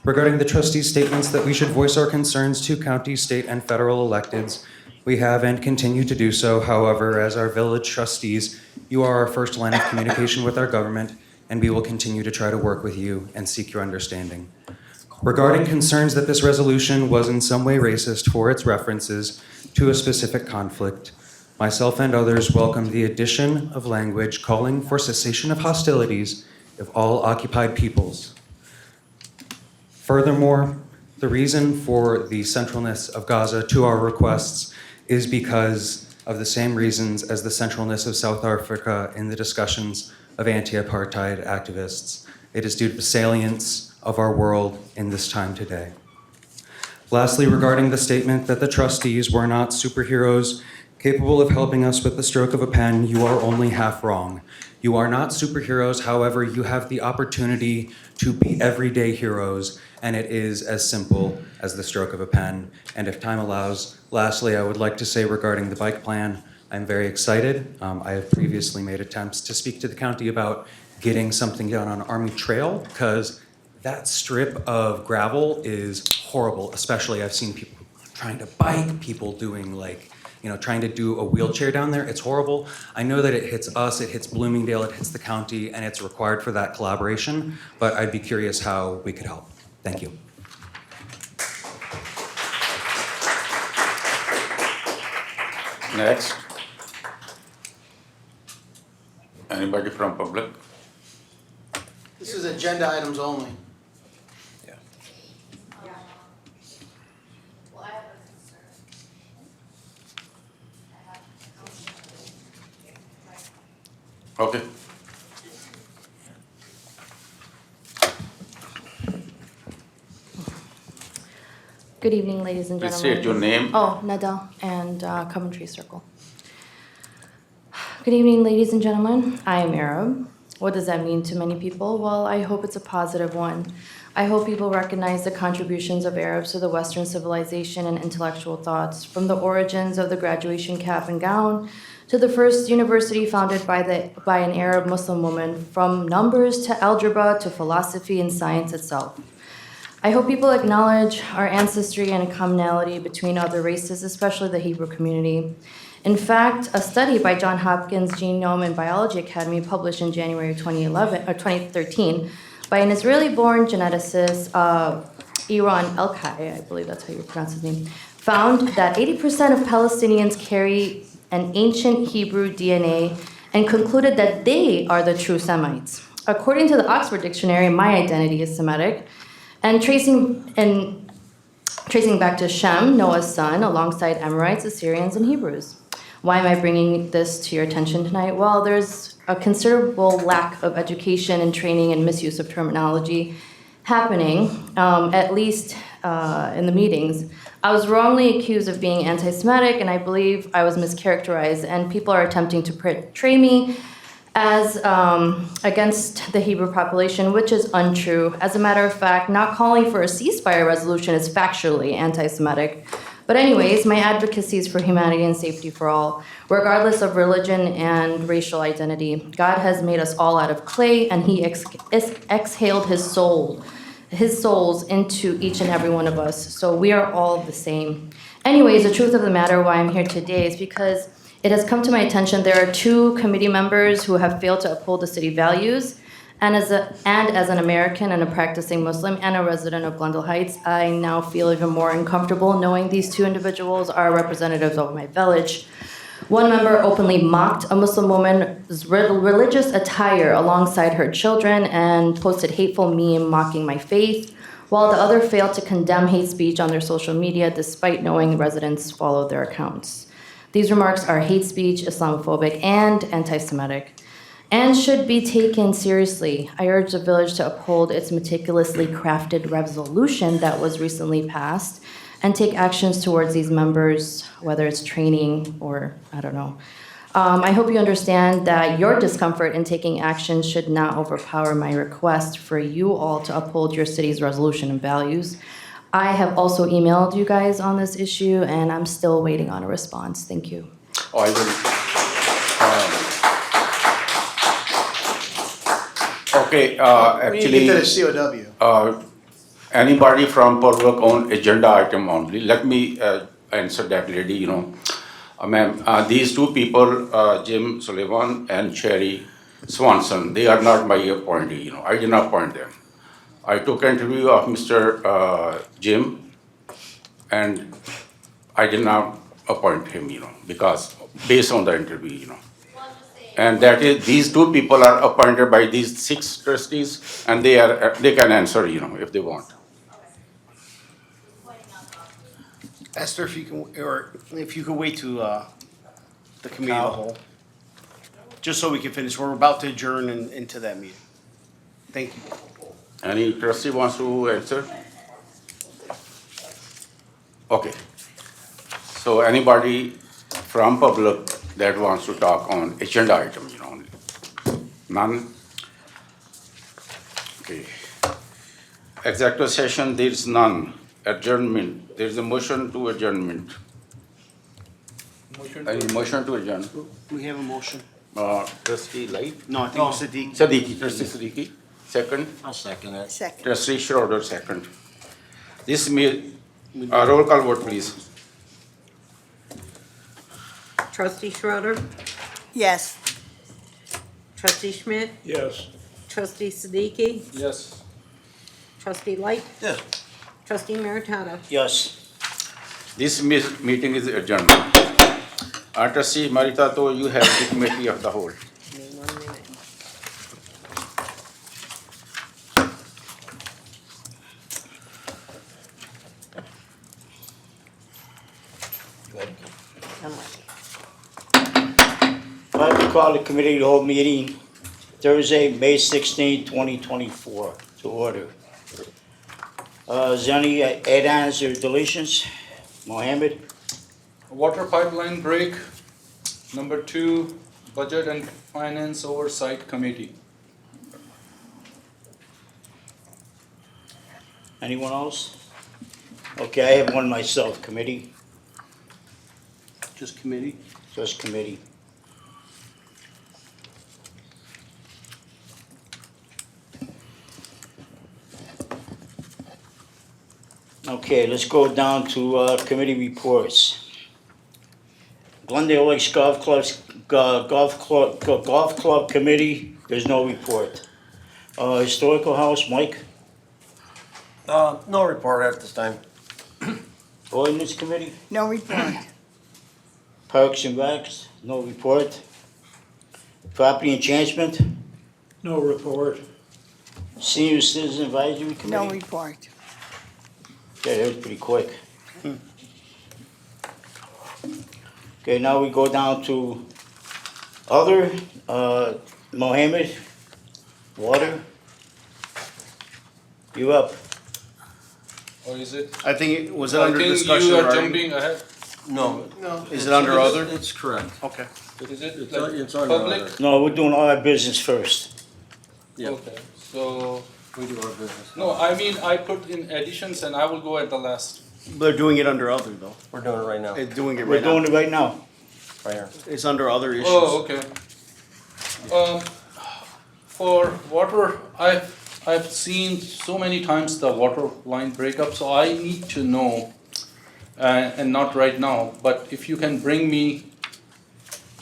Regarding the trustees' statements that we should voice our concerns to county, state, and federal electeds, we have and continue to do so. However, as our village trustees, you are our first line of communication with our government, and we will continue to try to work with you and seek your understanding. Regarding concerns that this resolution was in some way racist for its references to a specific conflict, myself and others welcome the addition of language calling for cessation of hostilities of all occupied peoples. Furthermore, the reason for the centralness of Gaza to our requests is because of the same reasons as the centralness of South Africa in the discussions of anti-apartheid activists. It is due to the salience of our world in this time today. Lastly, regarding the statement that the trustees were not superheroes capable of helping us with the stroke of a pen, you are only half wrong. You are not superheroes, however, you have the opportunity to be everyday heroes, and it is as simple as the stroke of a pen. And if time allows, lastly, I would like to say regarding the bike plan, I'm very excited. I have previously made attempts to speak to the county about getting something done on Army Trail because that strip of gravel is horrible, especially I've seen people trying to bike, people doing trying to do a wheelchair down there. It's horrible. I know that it hits us, it hits Bloomingdale, it hits the county, and it's required for that collaboration, but I'd be curious how we could help. Thank you. Next. Anybody from public? This is agenda items only. Okay. Good evening, ladies and Please gentlemen. state your name. Oh, Nada and Coventry Circle. Good evening, ladies and gentlemen. I am Arab. What does that mean to many people? Well, I hope it's a positive one. I hope people recognize the contributions of Arabs to the Western civilization and intellectual thoughts, from the origins of the graduation cap and gown to the first university founded by an Arab Muslim woman, from numbers to algebra to philosophy and science itself. I hope people acknowledge our ancestry and commonality between other races, especially the Hebrew community. In fact, a study by Johns Hopkins Genome and Biology Academy published in January 2013 by an Israeli-born geneticist, Iran Elkai, I believe that's how you pronounce his name, found that 80% of Palestinians carry an ancient Hebrew DNA and concluded that they are the true Semites. According to the Oxford Dictionary, my identity is Semitic, and tracing back to Shem, Noah's son, alongside Amorites, Assyrians, and Hebrews. Why am I bringing this to your attention tonight? Well, there's a considerable lack of education and training and misuse of terminology happening, at least in the meetings. I was wrongly accused of being anti-Semitic, and I believe I was mischaracterized, and people are attempting to portray me as against the Hebrew population, which is untrue. As a matter of fact, not calling for a ceasefire resolution is factually anti-Semitic. But anyways, my advocacy is for humanity and safety for all, regardless of religion and racial identity. God has made us all out of clay, and he exhaled his souls into each and every one of us. So we are all the same. Anyways, the truth of the matter, why I'm here today is because it has come to my attention there are 2 committee members who have failed to uphold the city values. And as an American and a practicing Muslim and a resident of Glendale Heights, I now feel even more uncomfortable knowing these 2 individuals are representatives of my village. One member openly mocked a Muslim woman's religious attire alongside her children and posted hateful meme mocking my faith, while the other failed to condemn hate speech on their social media despite knowing residents followed their accounts. These remarks are hate speech, Islamophobic, and anti-Semitic, and should be taken seriously. I urge the village to uphold its meticulously crafted resolution that was recently passed and take actions towards these members, whether it's training or, I don't know. I hope you understand that your discomfort in taking action should not overpower my request for you all to uphold your city's resolution and values. I have also emailed you guys on this issue, and I'm still waiting on a response. Thank you. Oh, I will. Okay, actually. We need to get to the COW. Anybody from public on agenda item only. Let me answer that lady, Ma'am, these 2 people, Jim Sullivan and Sherry Swanson, they are not my appointee, I did not appoint them. I took an interview of Mr. Jim, and I did not appoint him, because based on the interview, And that is, these 2 people are appointed by these 6 trustees, and they can answer, if they want. Esther, if you could wait to the committee of the whole, just so we can finish. We're about to adjourn into that meeting. Thank you. Any trustee wants to answer? Okay. So anybody from public that wants to talk on agenda item, None? Okay. Executive session, there is none. Adjournment, there is a motion to adjournment. Motion Any to- motion to adjourn? We have a motion. Trustee Light? No, I think it was Siddiqui. Siddiqui, trustee Siddiqui, second. I'll second it. Second. Trustee Schroeder, second. This roll call vote, please. Trustee Schroeder, Yes. trustee Schmidt, Yes. trustee Siddiqui, Yes. trustee Light, Yes. trustee Meritano. Yes. This meeting is adjourned. Trustee Maritato, you have the committee of the whole. Give me 1 minute. I'm ready. I'd like to call the committee to hold meeting Thursday, May 16, 2024, to order. Is there any add-ons or deletions? Mohammed? Water pipeline break. Number 2, Budget and Finance Oversight Committee. Anyone else? Okay, I have one myself, committee, Just committee. just committee. Okay, let's go down to committee reports. Glendale Lakes Golf Club Committee, there's no report. Historical House, Mike? No report at this time. Ordinance Committee? No report. Parks and Recs, no report. Property Enhancement, No report. Senior Citizen Advisory Committee? No report. Okay, that was pretty quick. Okay, now we go down to other, Mohammed, water. You up? Or is it? I think, was it I under think discussion you are already? jumping ahead. No. No. Is it under other? It's correct. Okay. Is it It's like it's under public? other. No, we're doing all our business first. Yeah. Okay, so, We do our business. no, I mean, I put in additions and I will go at the last. They're doing it under other though. We're doing it right now, They're doing it We're right now. doing it right now. right here. It's under other issues. Oh, okay. For water, I've seen so many times the water line breakup, so I need to know, and not right now, but if you can bring me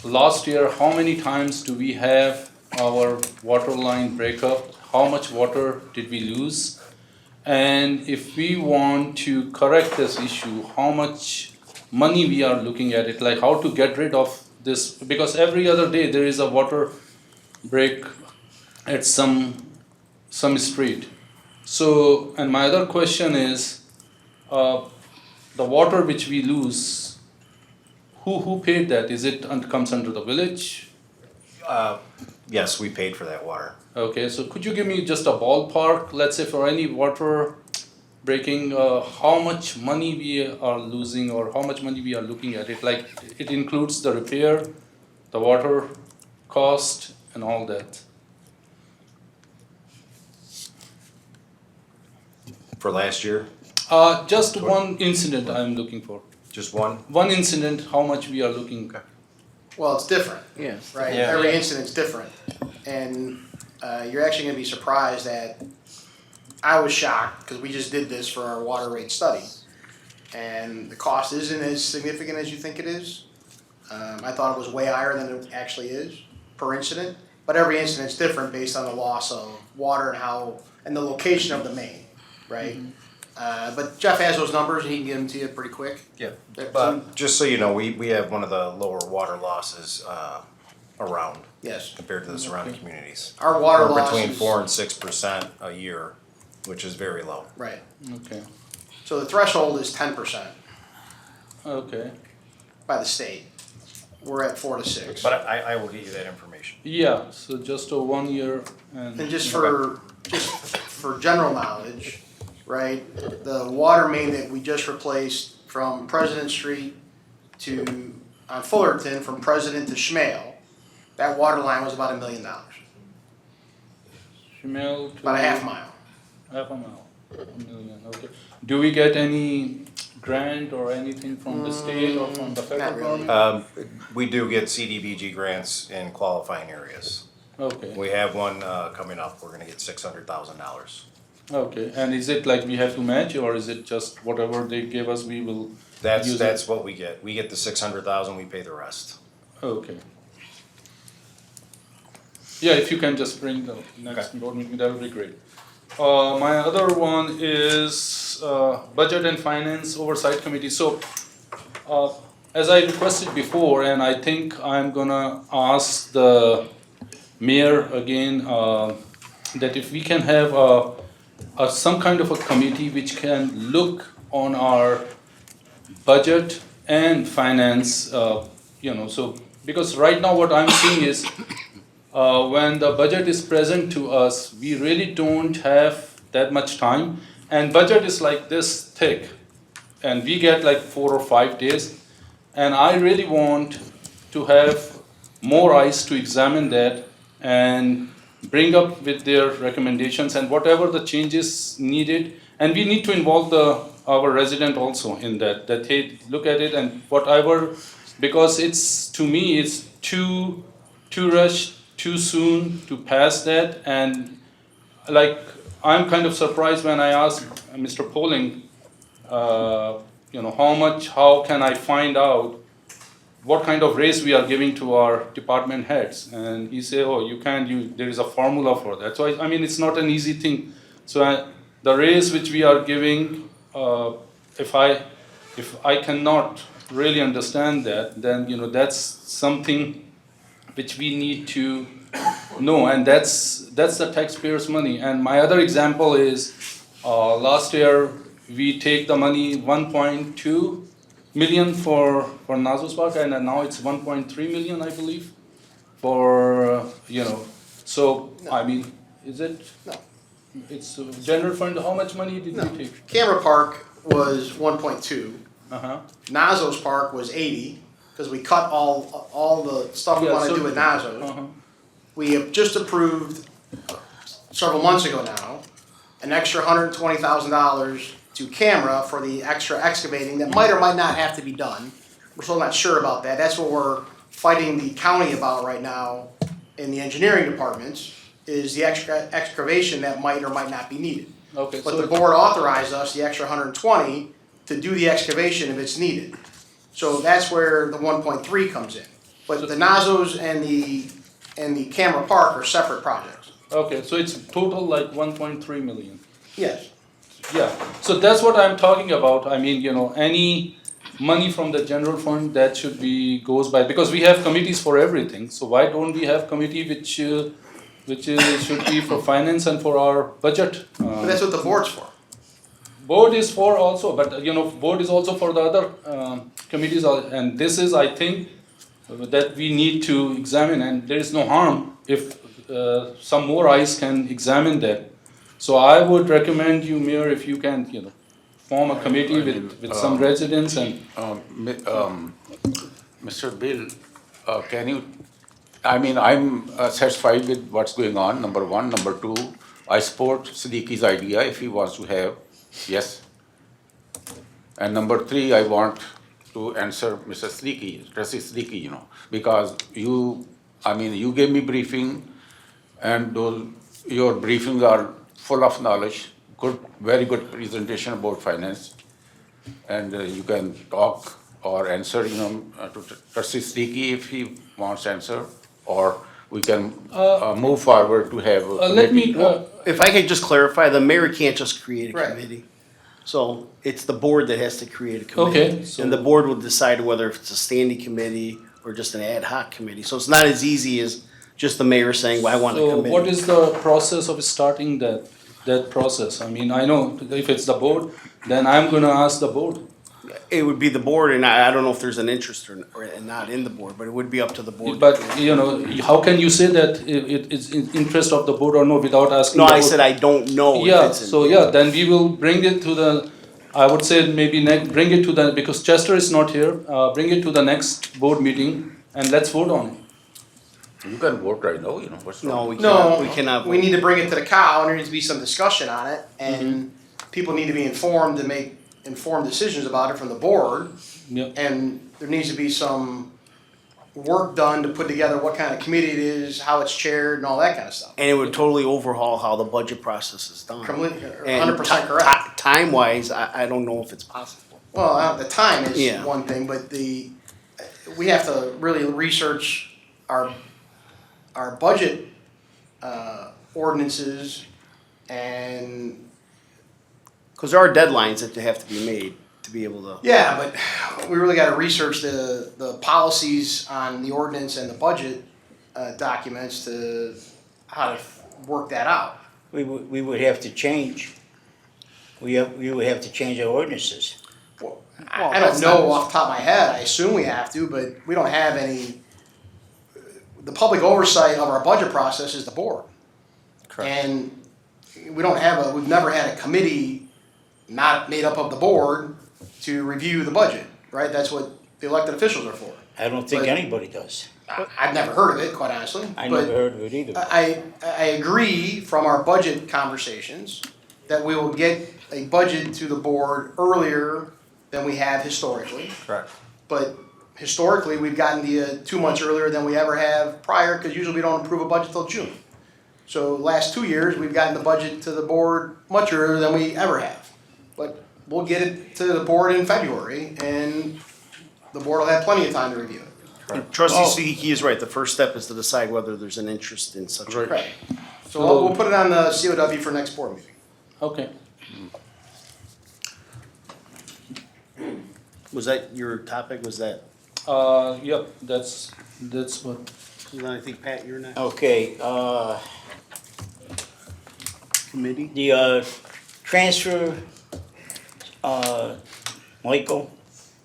last year, how many times do we have our water line breakup? How much water did we lose? And if we want to correct this issue, how much money we are looking at it, like how to get rid of this, because every other day there is a water break at some street. So, and my other question is, the water which we lose, who paid that? Is it, comes under the village? Yes, we paid for that water. Okay, so could you give me just a ballpark, let's say for any water breaking, how much money we are losing or how much money we are looking at it? Like, it includes the repair, the water cost and all that. For last year, Just one incident I'm looking for. just one. One incident, how much we are looking. Well, it's different, Yes. right? Yeah. Every incident's different. And you're actually gonna be surprised that, I was shocked, because we just did this for our water rate study. And the cost isn't as significant as you think it is. I thought it was way higher than it actually is per incident. But every incident's different based on the loss of water and how, and the location of the main, right? But Jeff has those numbers, and he can get them to you pretty quick. Yeah. There- But just so you know, we have one of the lower water losses around Yes, compared to the surrounding communities. our water We're loss between is- 4% and 6% a year, which is very low. Right, Okay, so the threshold is 10% okay. by the state. We're at 4 to 6. But I will get you that information. Yeah, so just a 1 year and. And just for general knowledge, right, the water main that we just replaced from President Street to, on Fullerton, from President to Schmale, that water line was about $1 million, Shemale to. about a half mile. Half a mile. 1 million, okay. Do we get any grant or anything from the state or from the federal not really. government? We do get CDBG grants in qualifying areas. Okay, We have one coming up, we're gonna get $600,000. okay. And is it like we have to match or is it just whatever they give us, we will use it? That's what we get. We get the 600,000, we pay the rest. Okay. Yeah, if you can just bring the next board meeting, that would be great. My other one is Budget and Finance Oversight Committee. So, as I requested before, and I think I'm gonna ask the mayor again, that if we can have some kind of a committee which can look on our budget and finance, so, because right now what I'm seeing is, when the budget is present to us, we really don't have that much time. And budget is like this thick, and we get like 4 or 5 days. And I really want to have more eyes to examine that and bring up with their recommendations and whatever the changes needed. And we need to involve our resident also in that hey, look at it and whatever, because to me, it's too rushed, too soon to pass that. And like, I'm kind of surprised when I asked Mr. Poling, how can I find out what kind of raise we are giving to our department heads? And he said, oh, you can't, there is a formula for that. So I mean, it's not an easy thing. So the raise which we are giving, if I cannot really understand that, then, that's something which we need to know, and that's the taxpayers' money. And my other example is, last year, we take the money 1.2 million for Nazos Park, and now it's 1.3 million, I believe, for, so, I mean, is it? No. It's general fund, how much money did No. we take? Camera Park was 1.2. Uh-huh. Nazos Park was 80, because we cut all the stuff we Yeah, want to so- do with Nazos. Uh-huh. We have just approved, several months ago now, an extra $120,000 to Camera for the extra excavating that might or might not have to be done. We're still not sure about that. That's what we're fighting the county about right now in the engineering departments, is the extra excavation that might or might not be needed. Okay, But so the board authorized us the extra 120 to do the excavation if it's needed. So that's where the 1.3 comes in. But the Nazos and the Camera Park are separate projects. Okay, so it's total like 1.3 million. Yes. Yeah, so that's what I'm talking about. I mean, any money from the general fund that should goes by, because we have committees for everything. So why don't we have committee which should be for finance and for our budget? But that's what the board's for. Board is for also, but board is also for the other committees, and this is, I think, that we need to examine, and there is no harm if some more eyes can examine that. So I would recommend you, Mayor, if you can, form a committee with some residents and. Mr. Bill, can you, I'm satisfied with what's going on, number one. Number two, I support Siddiqui's idea if he wants to have, yes. And number three, I want to answer Mr. Siddiqui, Trustee Siddiqui, because you gave me briefing, and your briefings are full of knowledge, very good presentation about finance, and you can talk or answer, to Trustee Siddiqui if he wants to answer, or we can move forward to have. Let me. If I could just clarify, the mayor can't just create a Right. committee. So it's the board that has to create a Okay, committee. so- And the board will decide whether it's a standing committee or just an ad hoc committee. So it's not as easy as just the mayor saying, well, I want a So committee. what is the process of starting that process? I mean, I know if it's the board, then I'm gonna ask the board. It would be the board, and I don't know if there's an interest or not in the board, but it would be up to the board. But, how can you say that it's in interest of the board or no without asking No, the I board? said I don't know if Yeah, it's in. so then we will bring it to I would say maybe bring it to because Chester is not here, bring it to the next board meeting and let's vote on it. You can vote right now, what's wrong? No, we cannot. No, we need to bring it to the cow, and there needs to be some discussion on it, and people need to be informed to make informed decisions about it from the board. Yep. And there needs to be some work done to put together what kind of committee it is, how it's chaired, and all that kind of stuff. And it would totally overhaul how the budget process is done. Completely, And 100% correct. Time-wise, I don't know if it's possible. Well, the time is Yeah. one thing, but we have to really research our budget ordinances and. Because there are deadlines that have to be made to be able to. Yeah, but we really gotta research the policies on the ordinance and the budget documents to how to work that out. We would have to change, we would have to change our ordinances. I don't know off the top of my head, I assume we have to, but we don't have any, the public oversight of our budget process is the board. Correct. And we've never had a committee not made up of the board to review the budget, right? That's what the elected officials are for. I don't think But- anybody does. I've never heard of it, quite honestly. I but never heard of it either. I agree from our budget conversations that we will get a budget to the board earlier than we have historically. Correct. But historically, we've gotten the 2 months earlier than we ever have prior, because usually we don't approve a budget till June. So last 2 years, we've gotten the budget to the board much earlier than we ever have. But we'll get it to the board in February, and the board will have plenty of time to review it. And Trustee he is right. The first step is to decide whether there's an interest in such. Right. So we'll put it on the COW for next board meeting. Okay. Was that your topic? Was that? Yep, that's what. I think, Pat, you're next. Okay, Committee? the, transfer, Michael,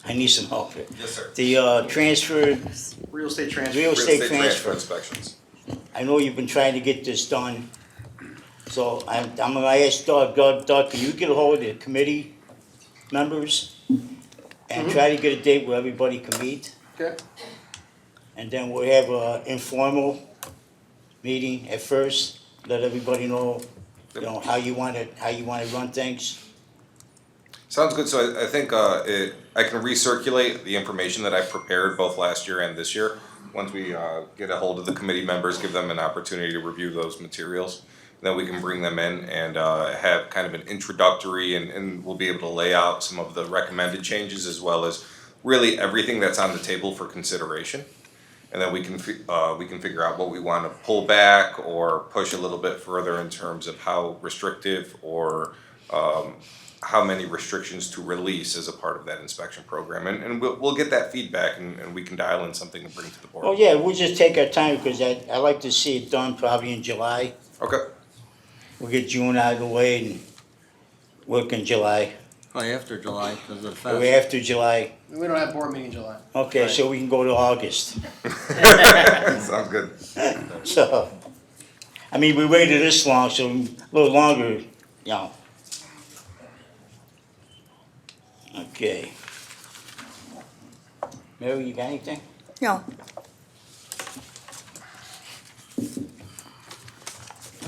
I need some help here. Yes, sir. The, transfer, Real estate transfer. real estate transfer transfer. inspections. I know you've been trying to get this done, so I'm gonna ask Doug, can you get a hold of the committee members? And try to get a date where everybody can meet, Okay. and then we'll have a informal meeting at first, let everybody know, how you wanna run things. Sounds good. So I think I can recirculate the information that I prepared both last year and this year. Once we get a hold of the committee members, give them an opportunity to review those materials. Then we can bring them in and have kind of an introductory, and we'll be able to lay out some of the recommended changes as well as really everything that's on the table for consideration. And then we can figure out what we want to pull back or push a little bit further in terms of how restrictive or how many restrictions to release as a part of that inspection program. And we'll get that feedback and we can dial in something to bring to the board. Oh, yeah, we'll just take our time, because I like to see it done probably in July. Okay. We'll get June out of the way and work in July, Oh, after July, because of the or after July. We don't have board meeting in July. Okay, so we can go to August. Sounds good. So, I mean, we waited this long, so a little longer, you know. Okay. Mary, you got anything? No.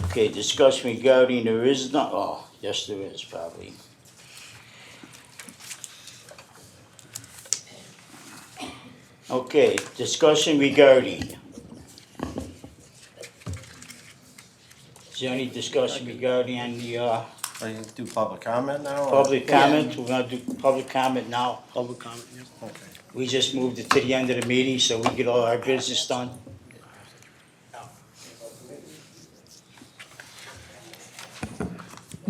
Okay, discussion regarding, there is not, oh, yes, there is probably. Okay, discussion regarding. Is there any discussion regarding on the, Are you gonna do public comment now? or- public comment? We're gonna do public comment now. Public comment, yeah. Okay. We just moved it to the end of the meeting so we get all our business done.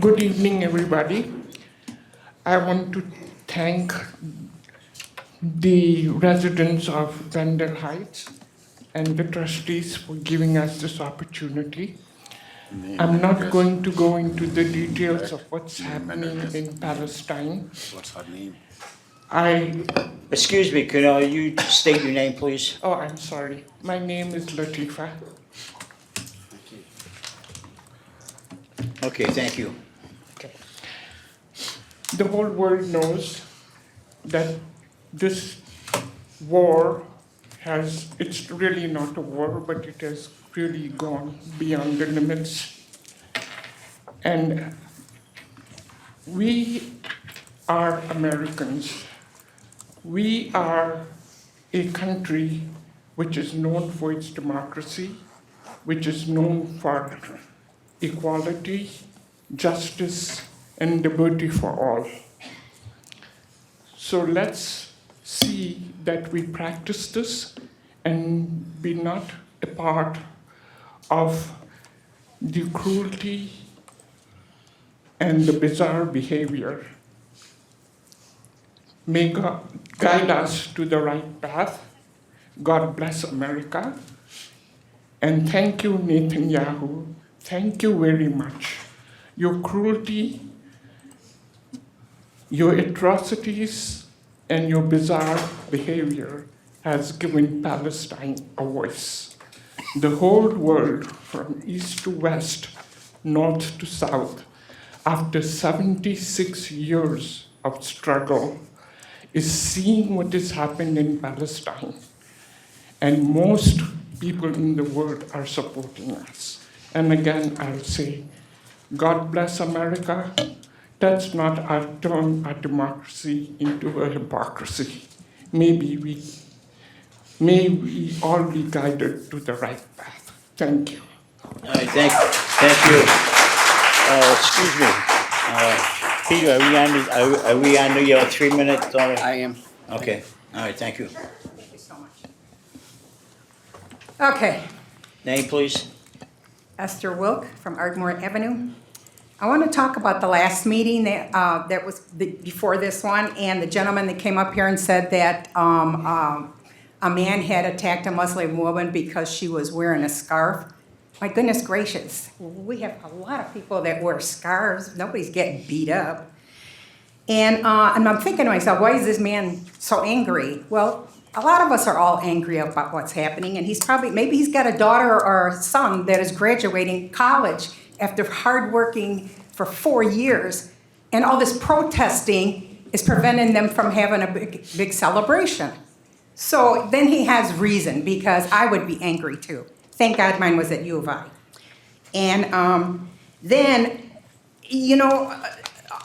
Good evening, everybody. I want to thank the residents of Glendale Heights and the trustees for giving us this opportunity. I'm not going to go into the details of what's happening in Palestine. What's her name? Excuse me, can you state your name, please? Oh, I'm sorry. My name is Latifa. Okay, thank you. The whole world knows that this war it's really not a war, but it has really gone beyond the limits. And we are Americans. We are a country which is known for its democracy, which is known for equality, justice, and liberty for all. So let's see that we practice this and be not a part of the cruelty and the bizarre behavior. May God guide us to the right path. God bless America. And thank you, Netanyahu. Thank you very much. Your cruelty, your atrocities, and your bizarre behavior has given Palestine a voice. The whole world, from east to west, north to south, after 76 years of struggle, is seeing what has happened in Palestine. And most people in the world are supporting us. And again, I'll say, God bless America. Let's not turn our democracy into a hypocrisy. May we all be guided to the right path. Thank you. All right, thank you. Excuse me. Peter, are we on the 3 minute? I am. Okay, all right, thank you. Okay, Name, please. Esther Wilk from Ardmore Avenue. I want to talk about the last meeting that was before this one, and the gentleman that came up here and said that a man had attacked a Muslim woman because she was wearing a scarf. My goodness gracious, we have a lot of people that wear scarves. Nobody's getting beat up. And I'm thinking to myself, why is this man so angry? Well, a lot of us are all angry about what's happening, and maybe he's got a daughter or a son that is graduating college after hardworking for 4 years, and all this protesting is preventing them from having a big celebration. So then he has reason, because I would be angry too. Thank God mine was at U of I. And then, you know,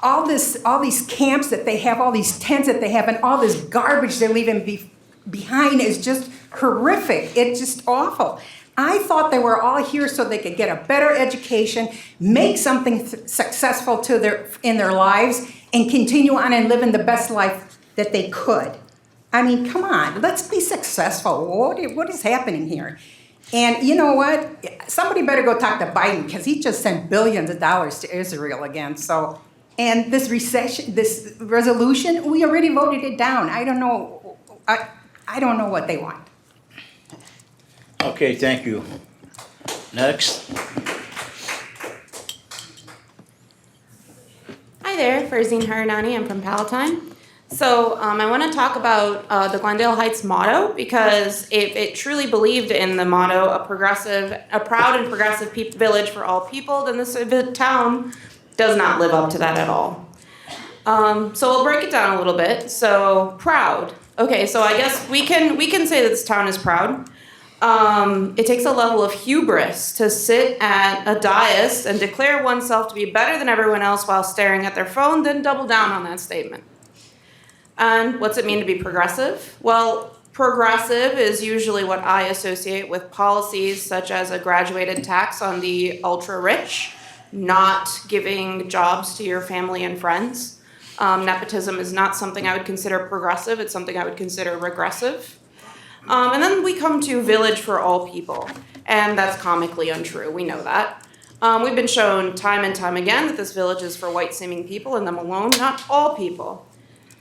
all these camps that they have, all these tents that they have, and all this garbage they're leaving behind is just horrific. It's just awful. I thought they were all here so they could get a better education, make something successful in their lives, and continue on and living the best life that they could. I mean, come on, let's be successful. What is happening here? And you know what? Somebody better go talk to Biden, because he just sent billions of dollars to Israel again. So, and this resolution, we already voted it down. I don't know. I don't know what they want. Okay, thank you. Next. Hi there, Farzine Haranani. I'm from Palatine. So I want to talk about the Glendale Heights motto, because it truly believed in the motto, a proud and progressive village for all people, then this town does not live up to that at all. So we'll break it down a little bit. So proud. Okay, so I guess we can say that this town is proud. It takes a level of hubris to sit at a dais and declare oneself to be better than everyone else while staring at their phone, then double down on that statement. And what's it mean to be progressive? Well, progressive is usually what I associate with policies such as a graduated tax on the ultra-rich, not giving jobs to your family and friends. Nepotism is not something I would consider progressive, it's something I would consider regressive. And then we come to village for all people, and that's comically untrue, we know that. We've been shown time and time again that this village is for white-seeming people and them alone, not all people.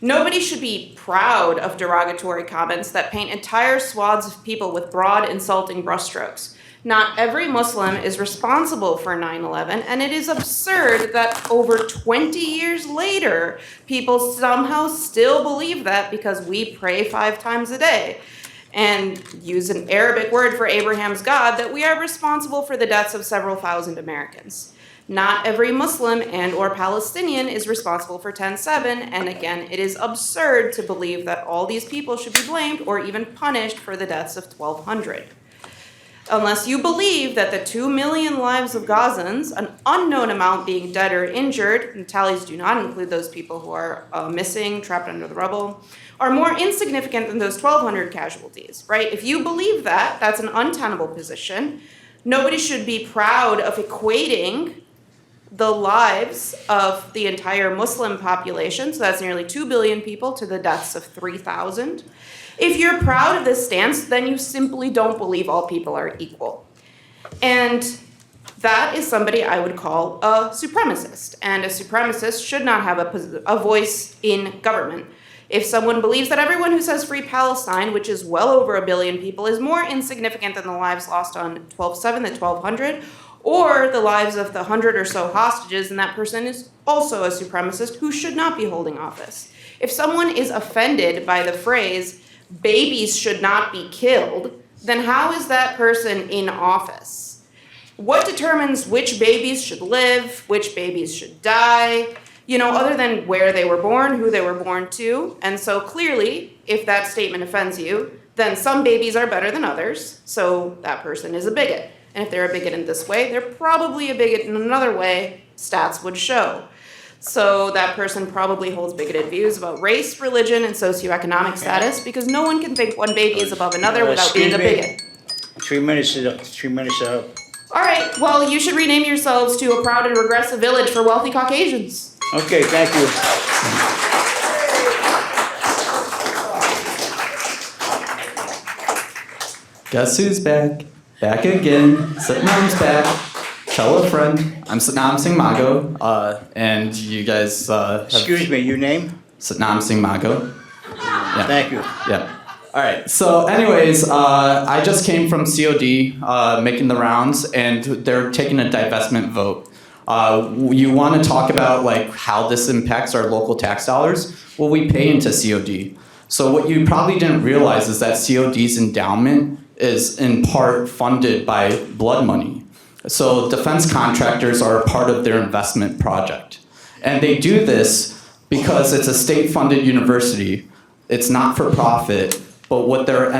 Nobody should be proud of derogatory comments that paint entire swaths of people with broad, insulting brushstrokes. Not every Muslim is responsible for 9/11, and it is absurd that over 20 years later, people somehow still believe that because we pray 5 times a day and use an Arabic word for Abraham's God, that we are responsible for the deaths of several thousand Americans. Not every Muslim and or Palestinian is responsible for 10/7, and again, it is absurd to believe that all these people should be blamed or even punished for the deaths of 1,200. Unless you believe that the 2 million lives of Gazans, an unknown amount being dead or injured, and tallies do not include those people who are missing, trapped under the rubble, are more insignificant than those 1,200 casualties, right? If you believe that, that's an untenable position. Nobody should be proud of equating the lives of the entire Muslim population, so that's nearly 2 billion people, to the deaths of 3,000. If you're proud of this stance, then you simply don't believe all people are equal. And that is somebody I would call a supremacist, and a supremacist should not have a voice in government. If someone believes that everyone who says free Palestine, which is well over 1 billion people, is more insignificant than the lives lost on 12/7 than 1,200, or the lives of the 100 or so hostages, and that person is also a supremacist who should not be holding office. If someone is offended by the phrase, babies should not be killed, then how is that person in office? What determines which babies should live, which babies should die? You know, other than where they were born, who they were born to. And so clearly, if that statement offends you, then some babies are better than others, so that person is a bigot. And if they're a bigot in this way, they're probably a bigot in another way, stats would show. So that person probably holds bigoted views about race, religion, and socioeconomic status, because no one can think one baby is above another without being a bigot. 3 minutes is up. 3 minutes are up. All right, well, you should rename yourselves to a proud and regressive village for wealthy Caucasians. Okay, thank you. Guess who's back? Back again. Satnam's back. Tell a friend. I'm Satnam Singh Mago, and you guys have... Excuse me, your name? Satnam Singh Mago. Yeah. Thank you. Yeah. All right. So, anyways, I just came from COD, making the rounds, and they're taking a divestment vote. You want to talk about like how this impacts our local tax dollars? Well, we pay into COD. So what you probably didn't realize is that COD's endowment is in part funded by blood money. So defense contractors are a part of their investment project. And they do this because it's a state-funded university. It's not for profit, but what their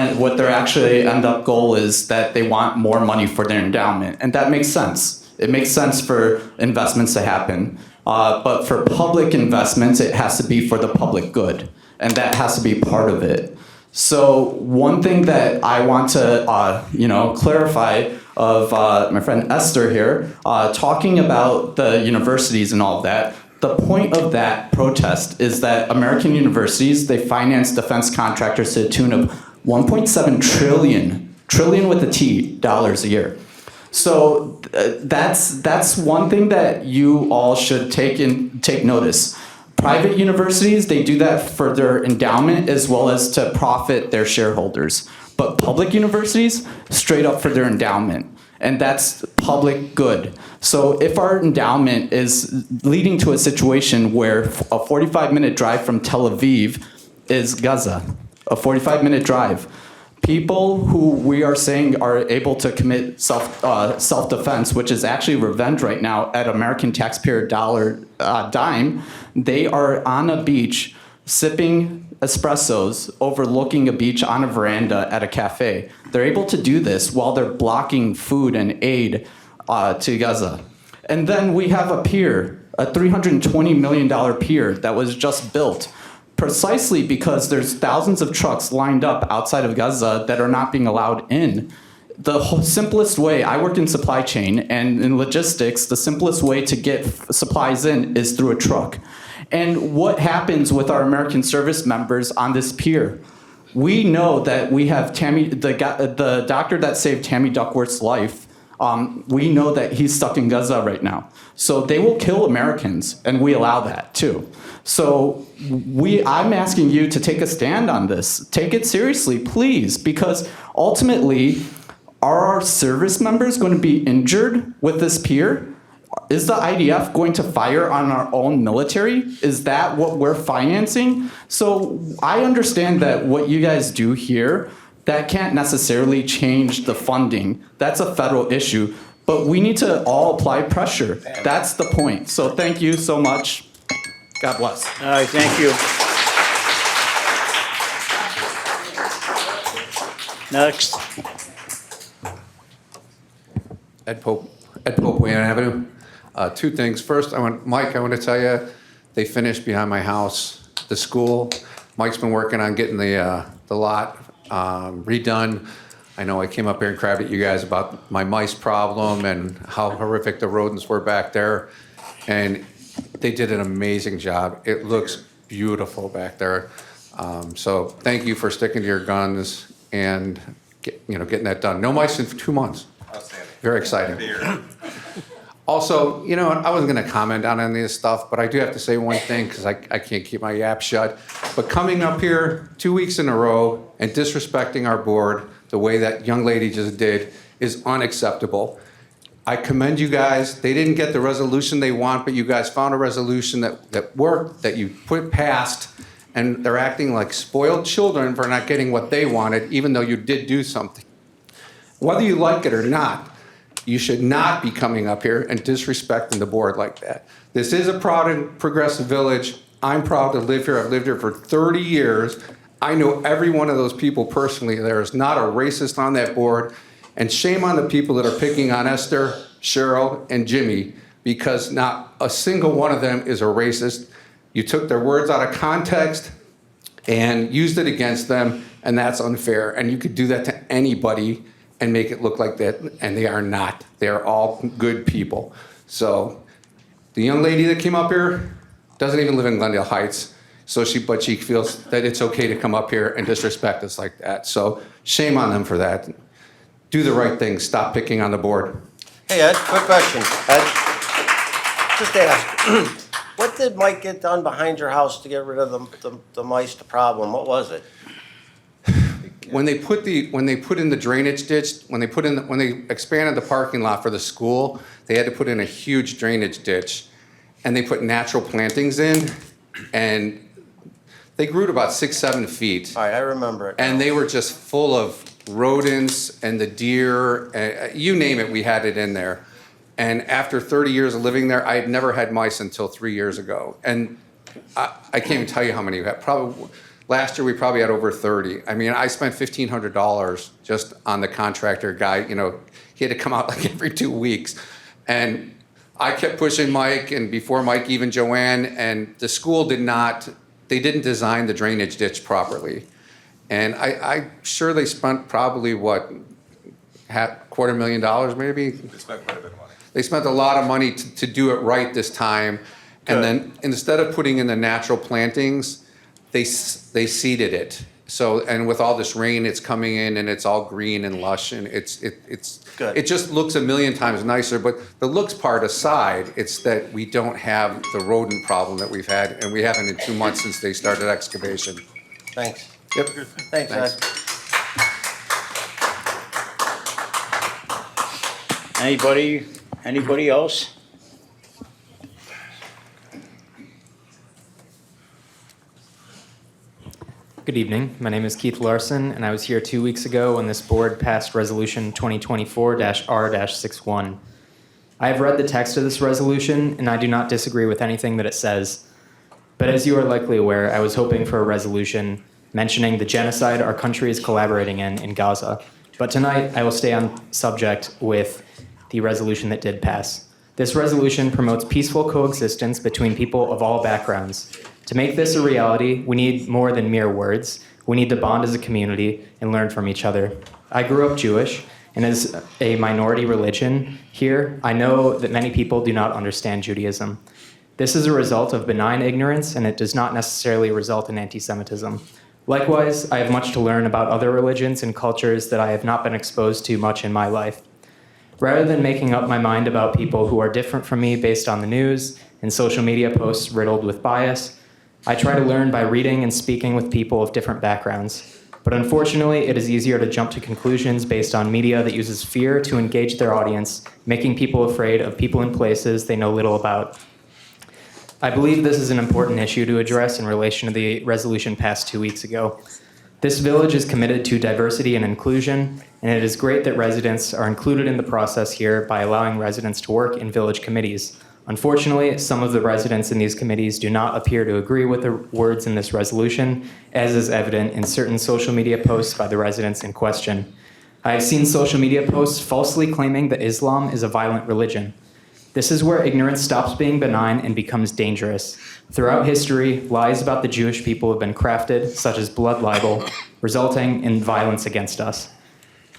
actually end-up goal is that they want more money for their endowment. And that makes sense. It makes sense for investments to happen. But for public investments, it has to be for the public good. And that has to be part of it. So one thing that I want to clarify of my friend Esther here, talking about the universities and all of that, the point of that protest is that American universities, they finance defense contractors to the tune of 1.7 trillion with a T, dollars a year. So that's one thing that you all should take notice. Private universities, they do that for their endowment as well as to profit their shareholders. But public universities, straight up for their endowment. And that's public good. So if our endowment is leading to a situation where a 45-minute drive from Tel Aviv is Gaza, a 45-minute drive, people who we are saying are able to commit self-defense, which is actually revenge right now at American taxpayer dime, they are on a beach sipping espressos overlooking a beach on a veranda at a cafe. They're able to do this while they're blocking food and aid to Gaza. And then we have a pier, a $320 million pier that was just built precisely because there's thousands of trucks lined up outside of Gaza that are not being allowed in. The simplest way, I work in supply chain, and in logistics, the simplest way to get supplies in is through a truck. And what happens with our American service members on this pier? We know that we have Tammy, the doctor that saved Tammy Duckworth's life, we know that he's stuck in Gaza right now. So they will kill Americans, and we allow that too. So I'm asking you to take a stand on this. Take it seriously, please, because ultimately, are our service members going to be injured with this pier? Is the IDF going to fire on our own military? Is that what we're financing? So I understand that what you guys do here, that can't necessarily change the funding. That's a federal issue. But we need to all apply pressure. That's the point. So thank you so much. God bless. All right, thank you. Next. Ed Pope, Wayne Avenue. Two things. First, Mike, I want to tell you, they finished behind my house, the school. Mike's been working on getting the lot redone. I know I came up here and crabbed at you guys about my mice problem and how horrific the rodents were back there. And they did an amazing job. It looks beautiful back there. So thank you for sticking to your guns and getting that done. No mice in 2 months. Outstanding. Very exciting. Also, I wasn't going to comment on any of this stuff, but I do have to say one thing because I can't keep my yap shut. But coming up here 2 weeks in a row and disrespecting our board the way that young lady just did is unacceptable. I commend you guys. They didn't get the resolution they want, but you guys found a resolution that worked, that you put past, and they're acting like spoiled children for not getting what they wanted, even though you did do something. Whether you like it or not, you should not be coming up here and disrespecting the board like that. This is a proud and progressive village. I'm proud to live here. I've lived here for 30 years. I know every one of those people personally. There is not a racist on that board. And shame on the people that are picking on Esther, Cheryl, and Jimmy, because not a single one of them is a racist. You took their words out of context and used it against them, and that's unfair. And you could do that to anybody and make it look like that, and they are not. They are all good people. So the young lady that came up here doesn't even live in Glendale Heights, but she feels that it's okay to come up here and disrespect us like that. So shame on them for that. Do the right thing. Stop picking on the board. Hey, Ed, quick question. Ed, just ask, what did Mike get done behind your house to get rid of the mice, the problem? What was it? When they put in the drainage ditch, when they expanded the parking lot for the school, they had to put in a huge drainage ditch, and they put natural plantings in, and they grew to about 6-7 feet. All right, I remember it. And they were just full of rodents and the deer, you name it, we had it in there. And after 30 years of living there, I had never had mice until 3 years ago. And I can't even tell you how many we had. Probably last year we probably had over 30. I mean, I spent $1,500 just on the contractor guy. He had to come out like every 2 weeks. And I kept pushing Mike, and before Mike, even Joanne, and the school they didn't design the drainage ditch properly. And I'm sure they spent probably, $250,000 maybe? They spent quite a bit of money. They spent a lot of money to do it right this time. And then instead of putting in the natural plantings, they seeded it. So, and with all this rain, it's coming in and it's all green and lush, and it just looks a million times nicer. But the looks part aside, it's that we don't have the rodent problem that we've had, and we haven't in 2 months since they started excavation. Thanks. Yep. Thanks, Ed. Anybody else? Good evening. My name is Keith Larson, and I was here 2 weeks ago when this board passed Resolution 2024-R-61. I have read the text of this resolution, and I do not disagree with anything that it says. But as you are likely aware, I was hoping for a resolution mentioning the genocide our country is collaborating in Gaza. But tonight, I will stay on subject with the resolution that did pass. This resolution promotes peaceful coexistence between people of all backgrounds. To make this a reality, we need more than mere words. We need to bond as a community and learn from each other. I grew up Jewish, and as a minority religion here, I know that many people do not understand Judaism. This is a result of benign ignorance, and it does not necessarily result in anti-Semitism. Likewise, I have much to learn about other religions and cultures that I have not been exposed to much in my life. Rather than making up my mind about people who are different from me based on the news and social media posts riddled with bias, I try to learn by reading and speaking with people of different backgrounds. But unfortunately, it is easier to jump to conclusions based on media that uses fear to engage their audience, making people afraid of people in places they know little about. I believe this is an important issue to address in relation to the resolution passed 2 weeks ago. This village is committed to diversity and inclusion, and it is great that residents are included in the process here by allowing residents to work in village committees. Unfortunately, some of the residents in these committees do not appear to agree with the words in this resolution, as is evident in certain social media posts by the residents in question. I have seen social media posts falsely claiming that Islam is a violent religion. This is where ignorance stops being benign and becomes dangerous. Throughout history, lies about the Jewish people have been crafted, such as blood libel, resulting in violence against us.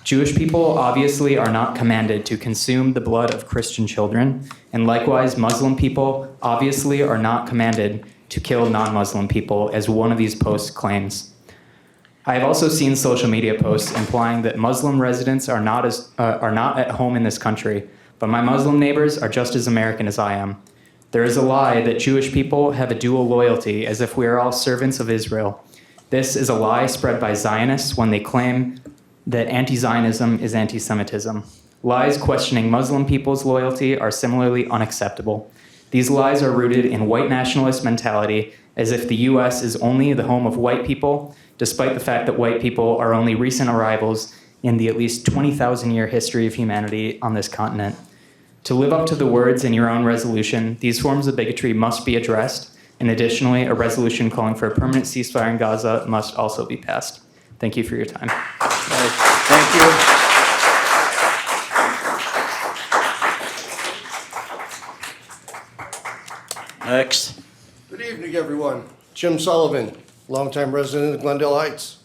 Jewish people obviously are not commanded to consume the blood of Christian children, and likewise, Muslim people obviously are not commanded to kill non-Muslim people, as one of these posts claims. I have also seen social media posts implying that Muslim residents are not at home in this country, but my Muslim neighbors are just as American as I am. There is a lie that Jewish people have a dual loyalty, as if we are all servants of Israel. This is a lie spread by Zionists when they claim that anti-Zionism is anti-Semitism. Lies questioning Muslim people's loyalty are similarly unacceptable. These lies are rooted in white nationalist mentality, as if the US is only the home of white people, despite the fact that white people are only recent arrivals in the at least 20,000-year history of humanity on this continent. To live up to the words in your own resolution, these forms of bigotry must be addressed, and additionally, a resolution calling for a permanent ceasefire in Gaza must also be passed. Thank you for your time. Thank you. Next. Good evening, everyone. Jim Sullivan, longtime resident of Glendale Heights.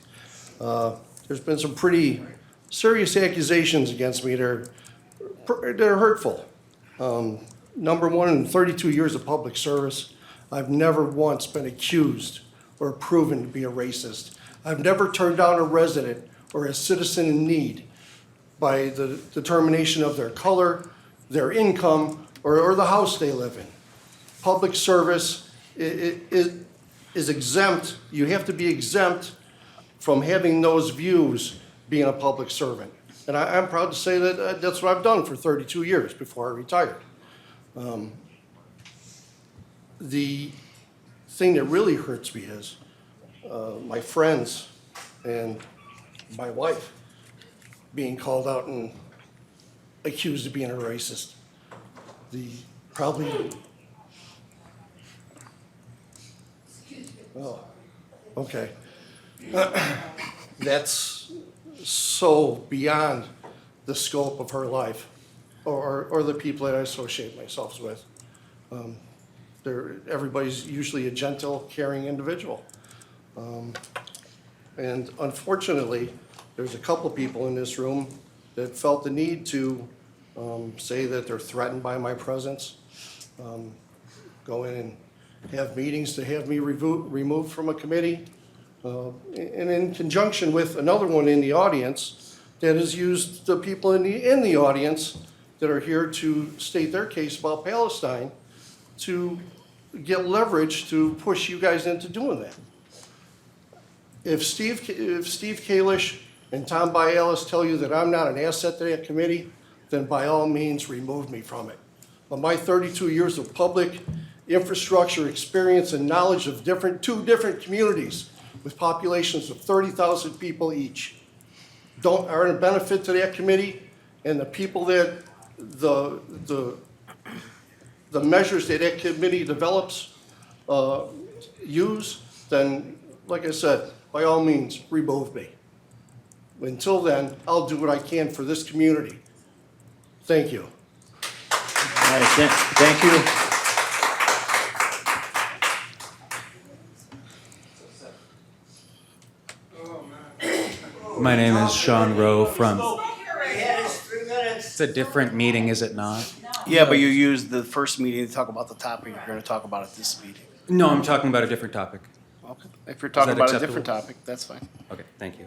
There's been some pretty serious accusations against me that are hurtful. Number one, in 32 years of public service, I've never once been accused or proven to be a racist. I've never turned down a resident or a citizen in need by the determination of their color, their income, or the house they live in. Public service is exempt. You have to be exempt from having those views being a public servant. And I'm proud to say that that's what I've done for 32 years before I retired. The thing that really hurts me is my friends and my wife being called out and accused of being a racist. Oh, okay. That's so beyond the scope of her life or the people that I associate myself with. Everybody's usually a gentle, caring individual. And unfortunately, there's a couple people in this room that felt the need to say that they're threatened by my presence, go in and have meetings to have me removed from a committee, and in conjunction with another one in the audience that has used the people in the audience that are here to state their case about Palestine to get leverage to push you guys into doing that. If Steve Kalish and Tom Bialis tell you that I'm not an asset to that committee, then by all means remove me from it. But my 32 years of public infrastructure experience and knowledge of two different communities with populations of 30,000 people each are a benefit to that committee, and the people that the measures that committee develops use, then, like I said, by all means, remove me. Until then, I'll do what I can for this community. Thank you. All right, thank you. My name is Sean Rowe from... It's a different meeting, is it not? Yeah, but you used the first meeting to talk about the topic you're going to talk about at this meeting. No, I'm talking about a different topic. Okay. If you're talking Is that about acceptable? a different topic, that's fine. Okay, thank you.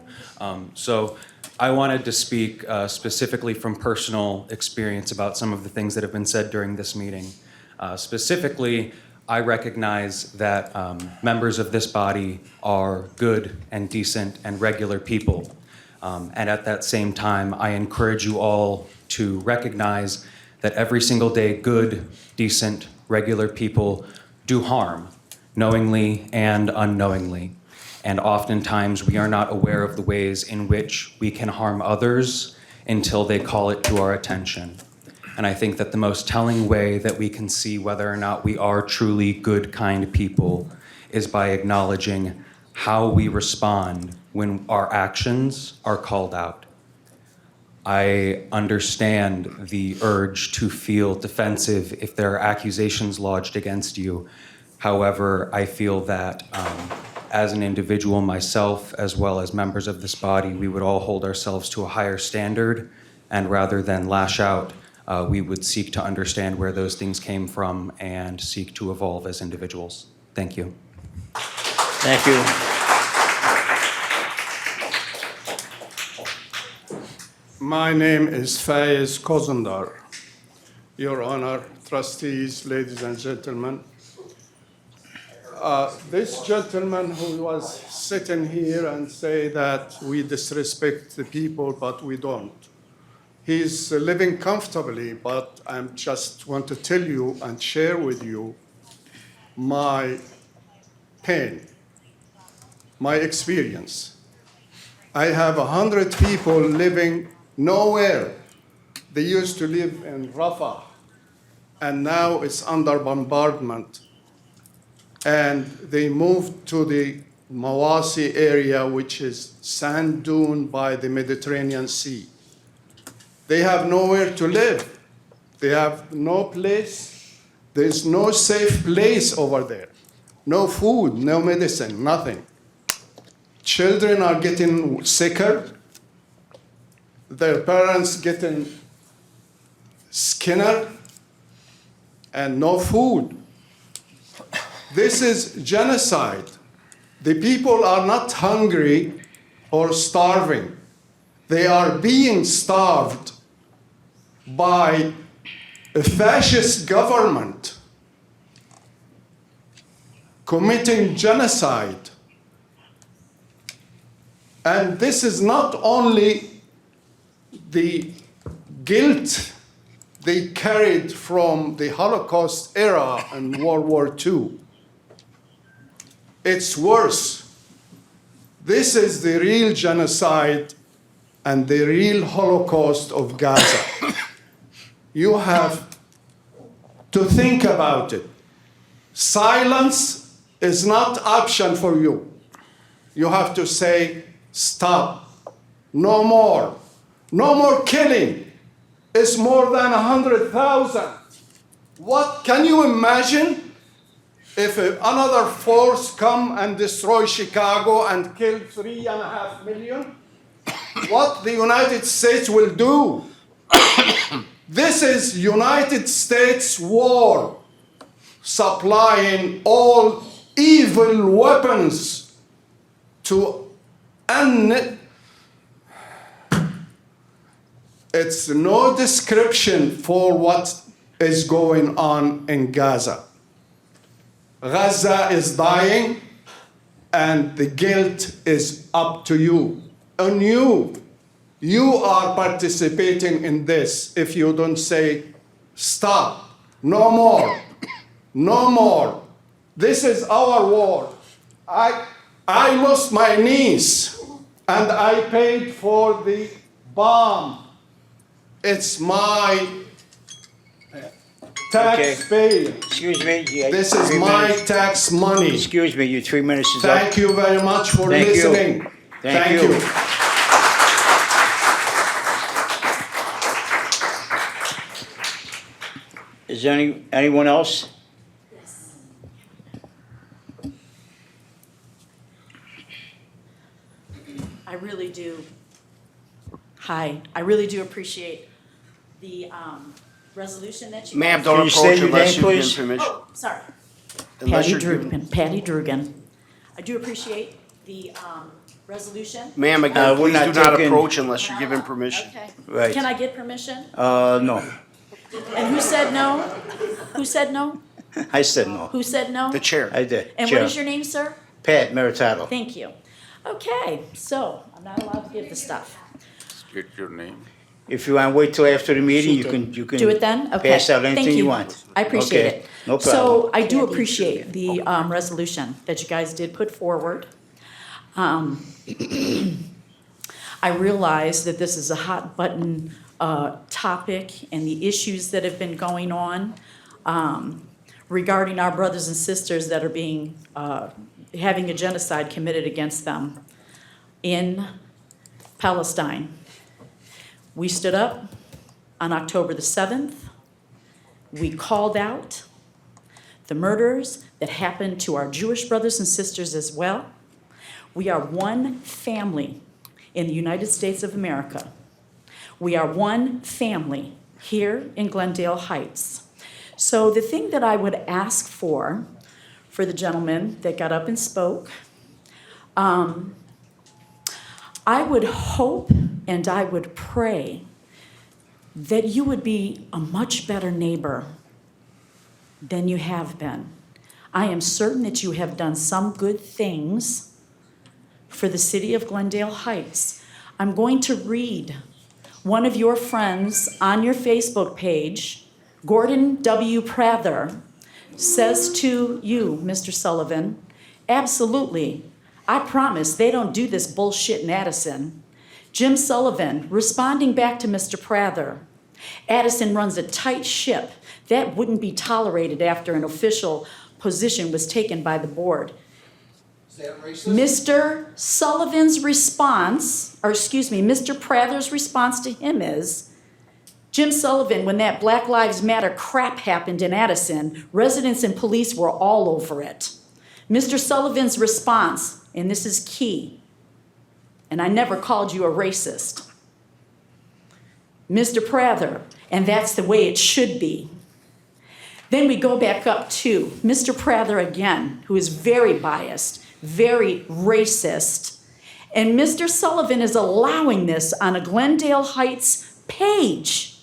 So I wanted to speak specifically from personal experience about some of the things that have been said during this meeting. Specifically, I recognize that members of this body are good and decent and regular people. And at that same time, I encourage you all to recognize that every single day, good, decent, regular people do harm, knowingly and unknowingly. And oftentimes, we are not aware of the ways in which we can harm others until they call it to our attention. And I think that the most telling way that we can see whether or not we are truly good, kind people is by acknowledging how we respond when our actions are called out. I understand the urge to feel defensive if there are accusations lodged against you. However, I feel that as an individual myself, as well as members of this body, we would all hold ourselves to a higher standard, and rather than lash out, we would seek to understand where those things came from and seek to evolve as individuals. Thank you. Thank you. My name is Faiz Kozandar. Your Honor, trustees, ladies and gentlemen. This gentleman who was sitting here and say that we disrespect the people, but we don't. He's living comfortably, but I just want to tell you and share with you my pain, my experience. I have 100 people living nowhere. They used to live in Rafah, and now it's under bombardment. And they moved to the Mawasi area, which is sand dune by the Mediterranean Sea. They have nowhere to live. They have no place. There's no safe place over there. No food, no medicine, nothing. Children are getting sicker. Their parents getting skinner, and no food. This is genocide. The people are not hungry or starving. They are being starved by a fascist government committing genocide. And this is not only the guilt they carried from the Holocaust era and World War II. It's worse. This is the real genocide and the real Holocaust of Gaza. You have to think about it. Silence is not option for you. You have to say, stop, no more. No more killing. It's more than 100,000. What can you imagine if another force come and destroy Chicago and kill 3.5 million? What the United States will do? This is United States war, supplying all evil weapons to It's no description for what is going on in Gaza. Gaza is dying, and the guilt is up to you. On you. You are participating in this if you don't say, stop, no more, no more. This is our war. I lost my niece, and I paid for the bomb. It's my tax pay. Excuse me. This is my tax money. Excuse me, your 3 minutes is up. Thank you very much for Thank you. listening. Thank you. Is there anyone else? I really do. Hi, I really do appreciate the resolution that you. Ma'am, guys- don't Can you state approach your unless name, you give please? permission. Oh, sorry. Unless Patty you're given- Drugan, Patty Drugan. I do appreciate the resolution. Ma'am, again, we're please not do not taking- approach unless you're given permission. Okay. Right. Can I get permission? No. And who said no? Who said no? I said no. Who said no? The chair. I did. And Chair. what is your name, sir? Pat Meritato. Thank you. Okay, so I'm not allowed to give the stuff. State your name. If you want to wait till after the meeting, you can. Do it then? Okay. Pass out Thank anything you want. I appreciate Okay, it. no So problem. I do appreciate the resolution that you guys did put forward. I realize that this is a hot button topic and the issues that have been going on regarding our brothers and sisters that are being having a genocide committed against them in Palestine. We stood up on October the 7th. We called out the murders that happened to our Jewish brothers and sisters as well. We are one family in the United States of America. We are one family here in Glendale Heights. So the thing that I would ask for the gentleman that got up and spoke, I would hope and I would pray that you would be a much better neighbor than you have been. I am certain that you have done some good things for the city of Glendale Heights. I'm going to read one of your friends on your Facebook page, Gordon W. Prather, says to you, Mr. Sullivan, absolutely, I promise they don't do this bullshit in Addison. Jim Sullivan, responding back to Mr. Prather, Addison runs a tight ship. That wouldn't be tolerated after an official position was taken by the board. Is that racist? Mr. Sullivan's response, or excuse me, Mr. Prather's response to him is, Jim Sullivan, when that Black Lives Matter crap happened in Addison, residents and police were all over it. Mr. Sullivan's response, and this is key, and I never called you a racist. Mr. Prather, and that's the way it should be. Then we go back up to Mr. Prather again, who is very biased, very racist, and Mr. Sullivan is allowing this on a Glendale Heights page.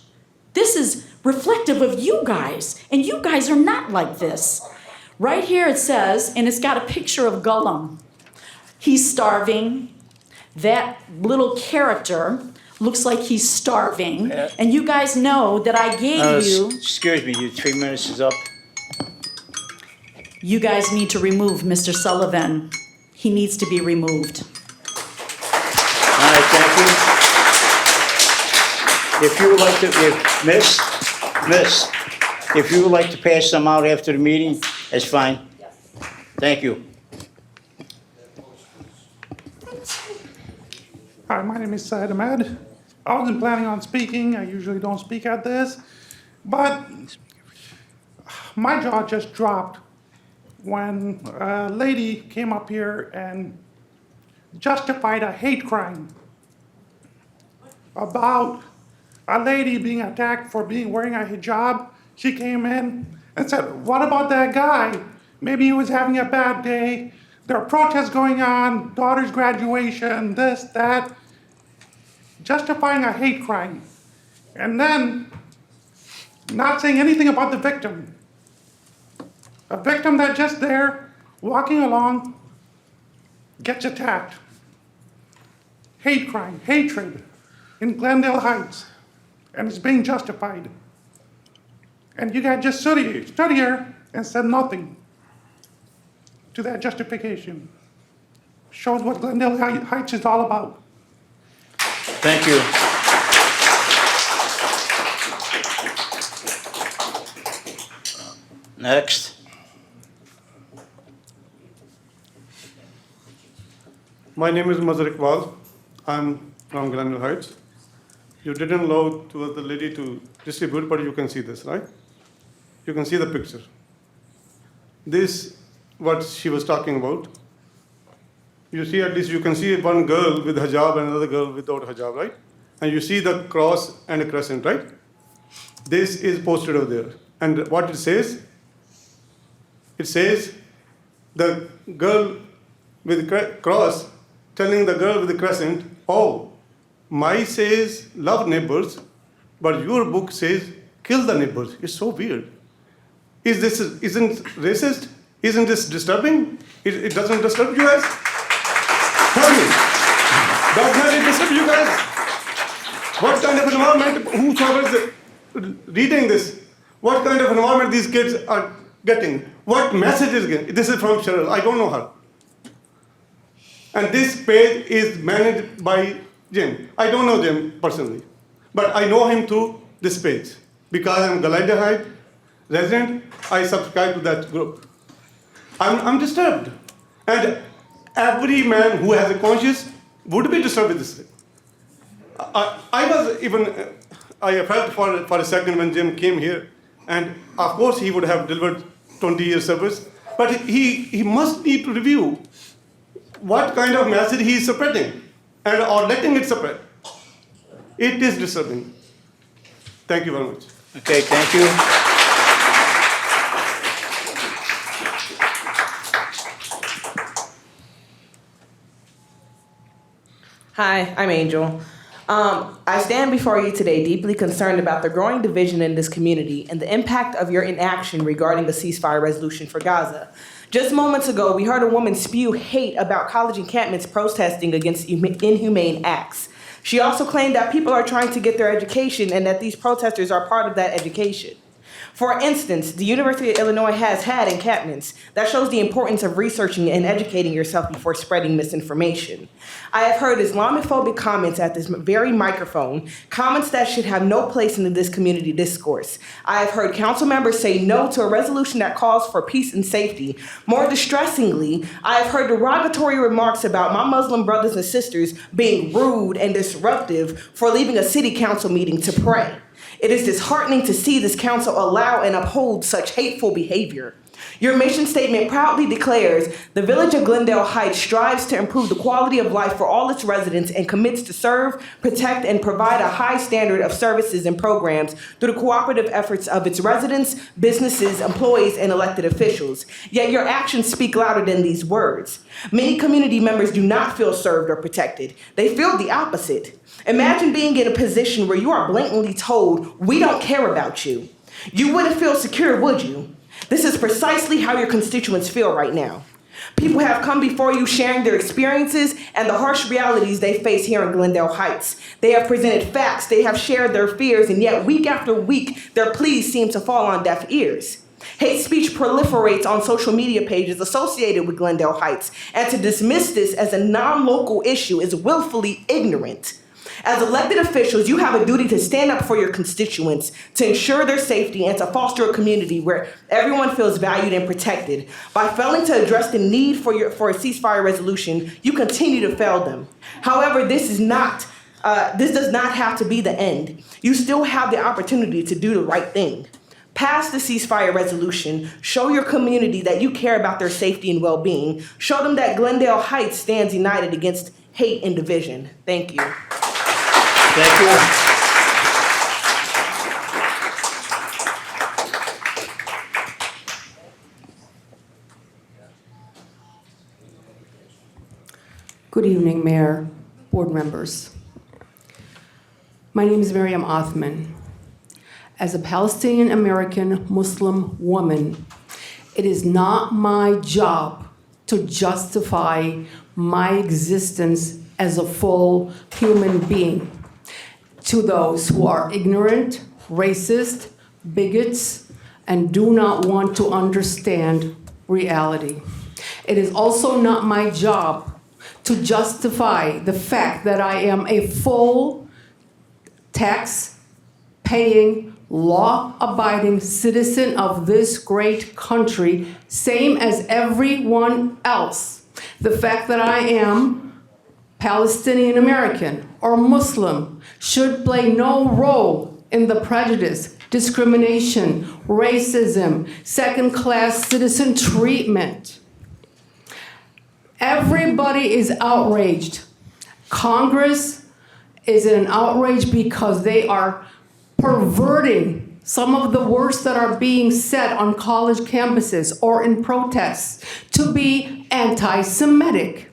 This is reflective of you guys, and you guys are not like this. Right here it says, and it's got a picture of Gollum. He's starving. That little character looks like he's starving. And you guys know that I gave you... Excuse me, your 3 minutes is up. You guys need to remove Mr. Sullivan. He needs to be removed. All right, thank you. If you would like to, Miss, if you would like to pass them out after the meeting, that's fine. Thank you. Hi, my name is Syed Ahmed. I wasn't planning on speaking. I usually don't speak at this. But my jaw just dropped when a lady came up here and justified a hate crime about a lady being attacked for wearing a hijab. She came in and said, what about that guy? Maybe he was having a bad day. There are protests going on, daughter's graduation, this, that. Justifying a hate crime. And then not saying anything about the victim. A victim that's just there, walking along, gets attacked. Hate crime, hatred in Glendale Heights. And it's being justified. And you guys just stood here and said nothing to that justification. Shows what Glendale Heights is all about. Thank you. Next. My name is Mazhar Iqbal. I'm from Glendale Heights. You didn't allow to the lady to distribute, but you can see this, right? You can see the picture. This, what she was talking about. You see, at least you can see one girl with hijab and another girl without hijab, right? And you see the cross and a crescent, right? This is posted over there. And what it says the girl with cross telling the girl with the crescent, oh, my says love neighbors, but your book says kill the neighbors. It's so weird. Isn't racist? Isn't this disturbing? It doesn't disturb you guys? Tell me. Does not it disturb you guys? What kind of environment, whosoever is reading this, what kind of environment these kids are getting? What message is getting? This is from Cheryl. I don't know her. And this page is managed by Jim. I don't know Jim personally, but I know him through this page. Because I'm Glendale Heights resident, I subscribe to that group. I'm disturbed. And every man who has a conscience would be disturbed with this. I was even, I felt for a second when Jim came here, and of course he would have delivered 20 years service, but he must need to review what kind of message he is spreading and or letting it spread. It is disturbing. Thank you very much. Okay, thank you. Hi, I'm Angel. I stand before you today deeply concerned about the growing division in this community and the impact of your inaction regarding the ceasefire resolution for Gaza. Just moments ago, we heard a woman spew hate about college encampments protesting against inhumane acts. She also claimed that people are trying to get their education and that these protesters are part of that education. For instance, the University of Illinois has had encampments. That shows the importance of researching and educating yourself before spreading misinformation. I have heard Islamophobic comments at this very microphone, comments that should have no place in this community discourse. I have heard council members say no to a resolution that calls for peace and safety. More distressingly, I have heard derogatory remarks about my Muslim brothers and sisters being rude and disruptive for leaving a city council meeting to pray. It is disheartening to see this council allow and uphold such hateful behavior. Your mission statement proudly declares, the Village of Glendale Heights strives to improve the quality of life for all its residents and commits to serve, protect, and provide a high standard of services and programs through the cooperative efforts of its residents, businesses, employees, and elected officials. Yet your actions speak louder than these words. Many community members do not feel served or protected. They feel the opposite. Imagine being in a position where you are blatantly told, we don't care about you. You wouldn't feel secure, would you? This is precisely how your constituents feel right now. People have come before you sharing their experiences and the harsh realities they face here in Glendale Heights. They have presented facts, they have shared their fears, and yet week after week, their pleas seem to fall on deaf ears. Hate speech proliferates on social media pages associated with Glendale Heights, and to dismiss this as a non-local issue is willfully ignorant. As elected officials, you have a duty to stand up for your constituents, to ensure their safety, and to foster a community where everyone feels valued and protected. By failing to address the need for a ceasefire resolution, you continue to fail them. However, this does not have to be the end. You still have the opportunity to do the right thing. Pass the ceasefire resolution. Show your community that you care about their safety and well-being. Show them that Glendale Heights stands united against hate and division. Thank you. Thank you. Good evening, Mayor, board members. My name is Miriam Othman. As a Palestinian American Muslim woman, it is not my job to justify my existence as a full human being to those who are ignorant, racist, bigots, and do not want to understand reality. It is also not my job to justify the fact that I am a full tax-paying, law-abiding citizen of this great country, same as everyone else. The fact that I am Palestinian American or Muslim should play no role in the prejudice, discrimination, racism, second-class citizen treatment. Everybody is outraged. Congress is in outrage because they are perverting some of the words that are being said on college campuses or in protests to be anti-Semitic.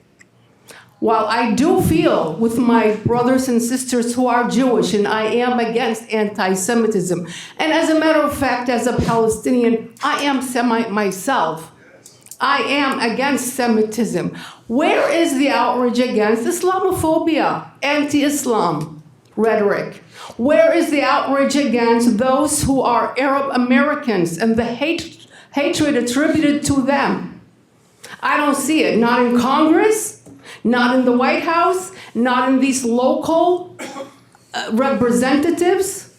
While I do feel with my brothers and sisters who are Jewish, and I am against anti-Semitism, and as a matter of fact, as a Palestinian, I am Semite myself. I am against Semitism. Where is the outrage against Islamophobia, anti-Islam rhetoric? Where is the outrage against those who are Arab Americans and the hatred attributed to them? I don't see it, not in Congress, not in the White House, not in these local representatives.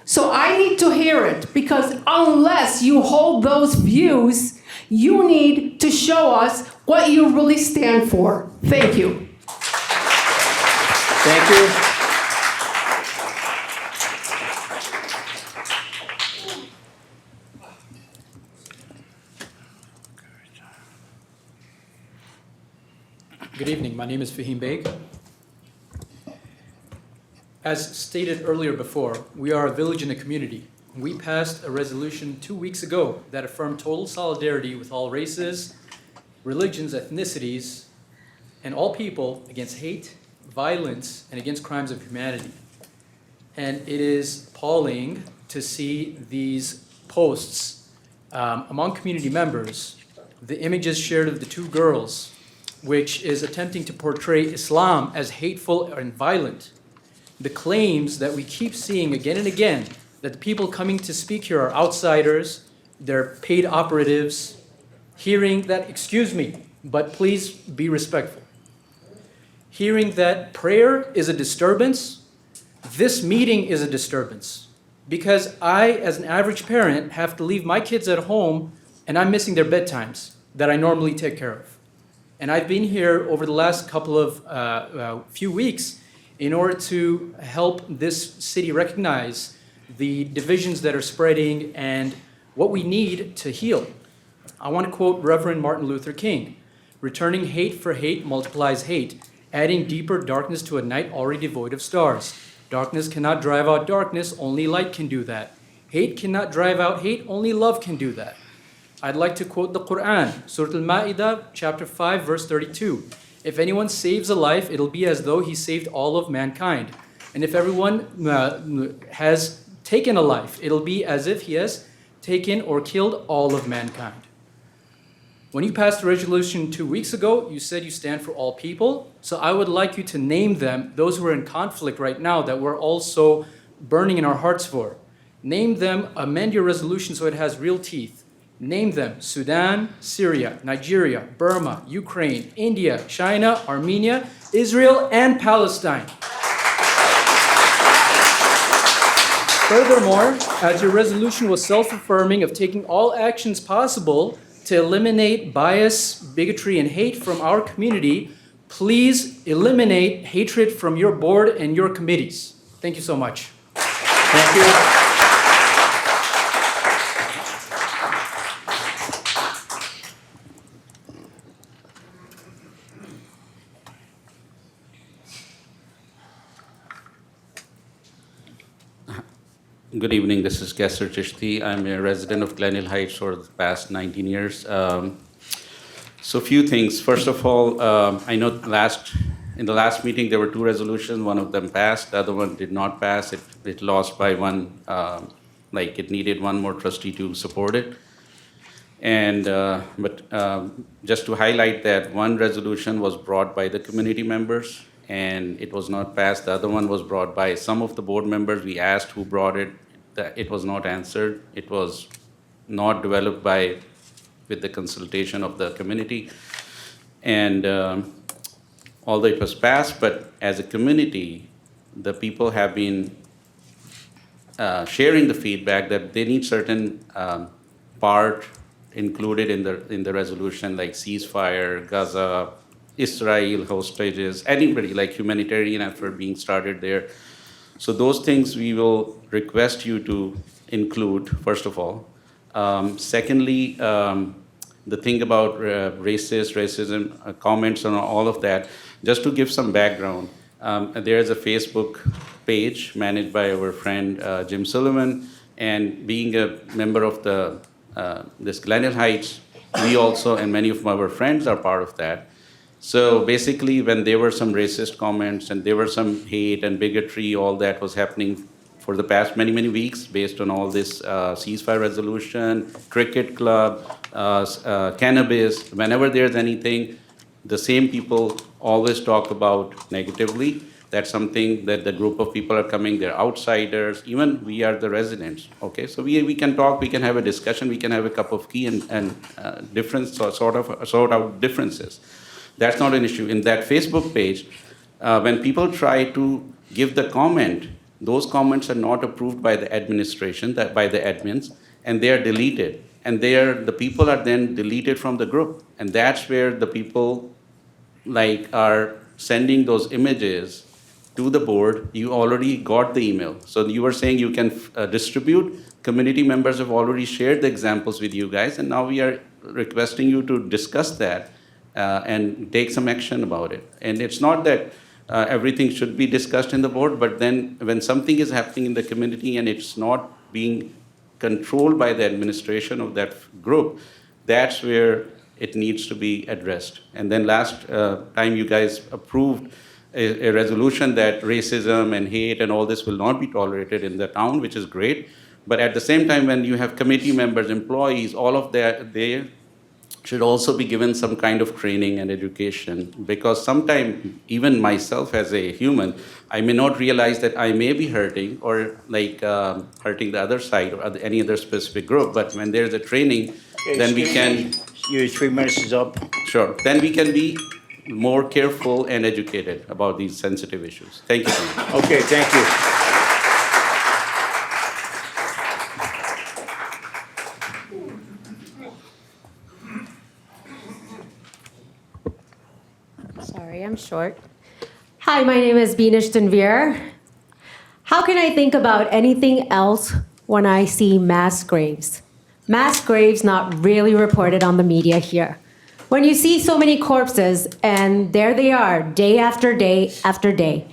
So I need to hear it, because unless you hold those views, you need to show us what you really stand for. Thank you. Thank you. Good evening. My name is Fahim Beg. As stated earlier before, we are a village in a community. We passed a resolution 2 weeks ago that affirmed total solidarity with all races, religions, ethnicities, and all people against hate, violence, and against crimes of humanity. And it is appalling to see these posts among community members, the images shared of the two girls, which is attempting to portray Islam as hateful and violent. The claims that we keep seeing again and again that the people coming to speak here are outsiders, they're paid operatives, hearing that, excuse me, but please be respectful. Hearing that prayer is a disturbance, this meeting is a disturbance. Because I, as an average parent, have to leave my kids at home and I'm missing their bedtimes that I normally take care of. And I've been here over the last couple of few weeks in order to help this city recognize the divisions that are spreading and what we need to heal. I want to quote Reverend Martin Luther King, "Returning hate for hate multiplies hate, adding deeper darkness to a night already devoid of stars. Darkness cannot drive out darkness, only light can do that. Hate cannot drive out hate, only love can do that." I'd like to quote the Quran, Surah Al-Ma'idah, chapter 5, verse 32. "If anyone saves a life, it'll be as though he saved all of mankind. And if everyone has taken a life, it'll be as if he has taken or killed all of mankind." When you passed the resolution 2 weeks ago, you said you stand for all people. So I would like you to name them, those who are in conflict right now that we're also burning in our hearts for. Name them, amend your resolution so it has real teeth. Name them: Sudan, Syria, Nigeria, Burma, Ukraine, India, China, Armenia, Israel, and Palestine. Furthermore, as your resolution was self-affirming of taking all actions possible to eliminate bias, bigotry, and hate from our community, please eliminate hatred from your board and your committees. Thank you so much. Thank you. Good evening, this is Kesser Chishti. I'm a resident of Glen Hill Heights for the past 19 years. So a few things. First of all, I know in the last meeting there were two resolutions. One of them passed, the other one did not pass. It lost by one, it needed one more trustee to support it. And just to highlight that, one resolution was brought by the community members and it was not passed. The other one was brought by some of the board members. We asked who brought it. It was not answered. It was not developed with the consultation of the community. And although it was passed, but as a community, the people have been sharing the feedback that they need certain part included in the resolution, like ceasefire, Gaza, Israel hostages, anybody, like humanitarian effort being started there. So those things we will request you to include, first of all. Secondly, the thing about racism, comments on all of that, just to give some background, there is a Facebook page managed by our friend Jim Sullivan, and being a member of this Glen Hill Heights, we also, and many of our friends are part of that. So basically, when there were some racist comments and there were some hate and bigotry, all that was happening for the past many, many weeks based on all this ceasefire resolution, cricket club, cannabis. Whenever there's anything, the same people always talk about negatively. That's something that the group of people are coming, they're outsiders, even we are the residents, okay? So we can talk, we can have a discussion, we can have a cup of tea and sort out differences. That's not an issue. In that Facebook page, when people try to give the comment, those comments are not approved by the administration, by the admins, and they are deleted. And the people are then deleted from the group. And that's where the people are sending those images to the board. You already got the email. So you were saying you can distribute. Community members have already shared the examples with you guys, and now we are requesting you to discuss that and take some action about it. And it's not that everything should be discussed in the board, but then when something is happening in the community and it's not being controlled by the administration of that group, that's where it needs to be addressed. And then last time you guys approved a resolution that racism and hate and all this will not be tolerated in the town, which is great. But at the same time, when you have committee members, employees, all of that, they should also be given some kind of training and education, because sometimes even myself as a human, I may not realize that I may be hurting or hurting the other side or any other specific group. But when there's a training, then we can. Your 3 minutes is up. Sure. Then we can be more careful and educated about these sensitive issues. Thank you so much. Okay, thank you. Sorry, I'm short. Hi, my name is Beenish Tanvir. How can I think about anything else when I see mass graves? Mass graves not really reported on the media here. When you see so many corpses, and there they are, day after day after day,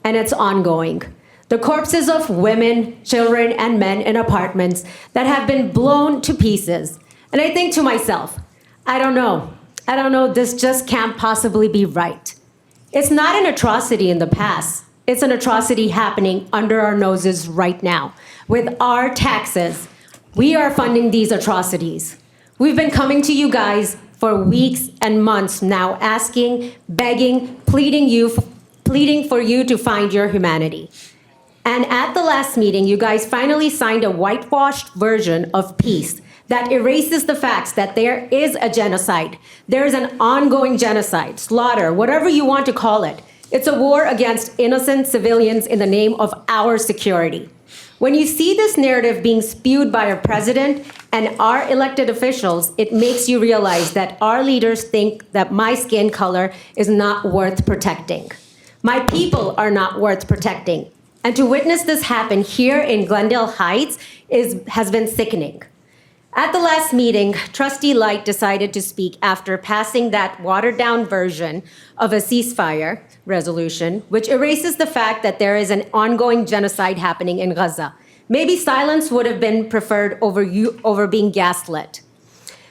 and it's ongoing. The corpses of women, children, and men in apartments that have been blown to pieces. And I think to myself, I don't know, this just can't possibly be right. It's not an atrocity in the past. It's an atrocity happening under our noses right now. With our taxes, we are funding these atrocities. We've been coming to you guys for weeks and months now, asking, begging, pleading for you to find your humanity. And at the last meeting, you guys finally signed a whitewashed version of peace that erases the facts that there is a genocide. There is an ongoing genocide, slaughter, whatever you want to call it. It's a war against innocent civilians in the name of our security. When you see this narrative being spewed by our president and our elected officials, it makes you realize that our leaders think that my skin color is not worth protecting. My people are not worth protecting. And to witness this happen here in Glendale Heights has been sickening. At the last meeting, Trustee Light decided to speak after passing that watered-down version of a ceasefire resolution, which erases the fact that there is an ongoing genocide happening in Gaza. Maybe silence would have been preferred over being gaslit.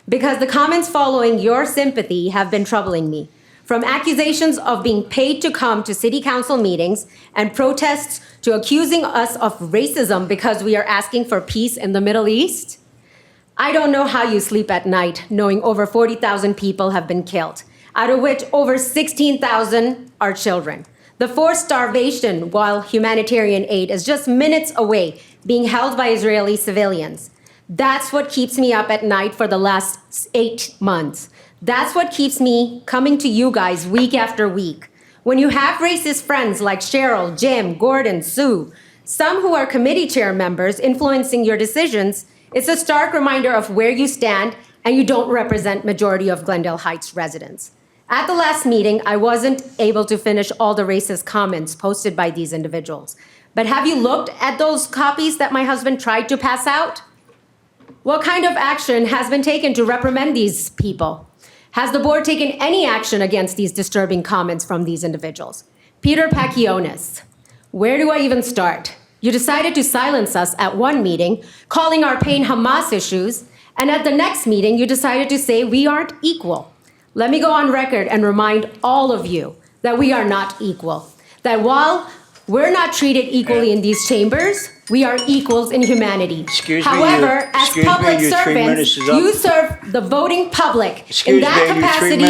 Because the comments following your sympathy have been troubling me. From accusations of being paid to come to city council meetings and protests to accusing us of racism because we are asking for peace in the Middle East. I don't know how you sleep at night knowing over 40,000 people have been killed, out of which over 16,000 are children. The forced starvation while humanitarian aid is just minutes away being held by Israeli civilians. That's what keeps me up at night for the last 8 months. That's what keeps me coming to you guys week after week. When you have racist friends like Cheryl, Jim, Gordon, Sue, some who are committee chair members influencing your decisions, it's a stark reminder of where you stand and you don't represent majority of Glendale Heights residents. At the last meeting, I wasn't able to finish all the racist comments posted by these individuals. But have you looked at those copies that my husband tried to pass out? What kind of action has been taken to reprimand these people? Has the board taken any action against these disturbing comments from these individuals? Peter Pacchionis, where do I even start? You decided to silence us at one meeting, calling our pain Hamas issues, and at the next meeting, you decided to say we aren't equal. Let me go on record and remind all of you that we are not equal. That while we're not treated equally in these chambers, we are equals in humanity. However, as public servants, you serve the voting public. In that capacity,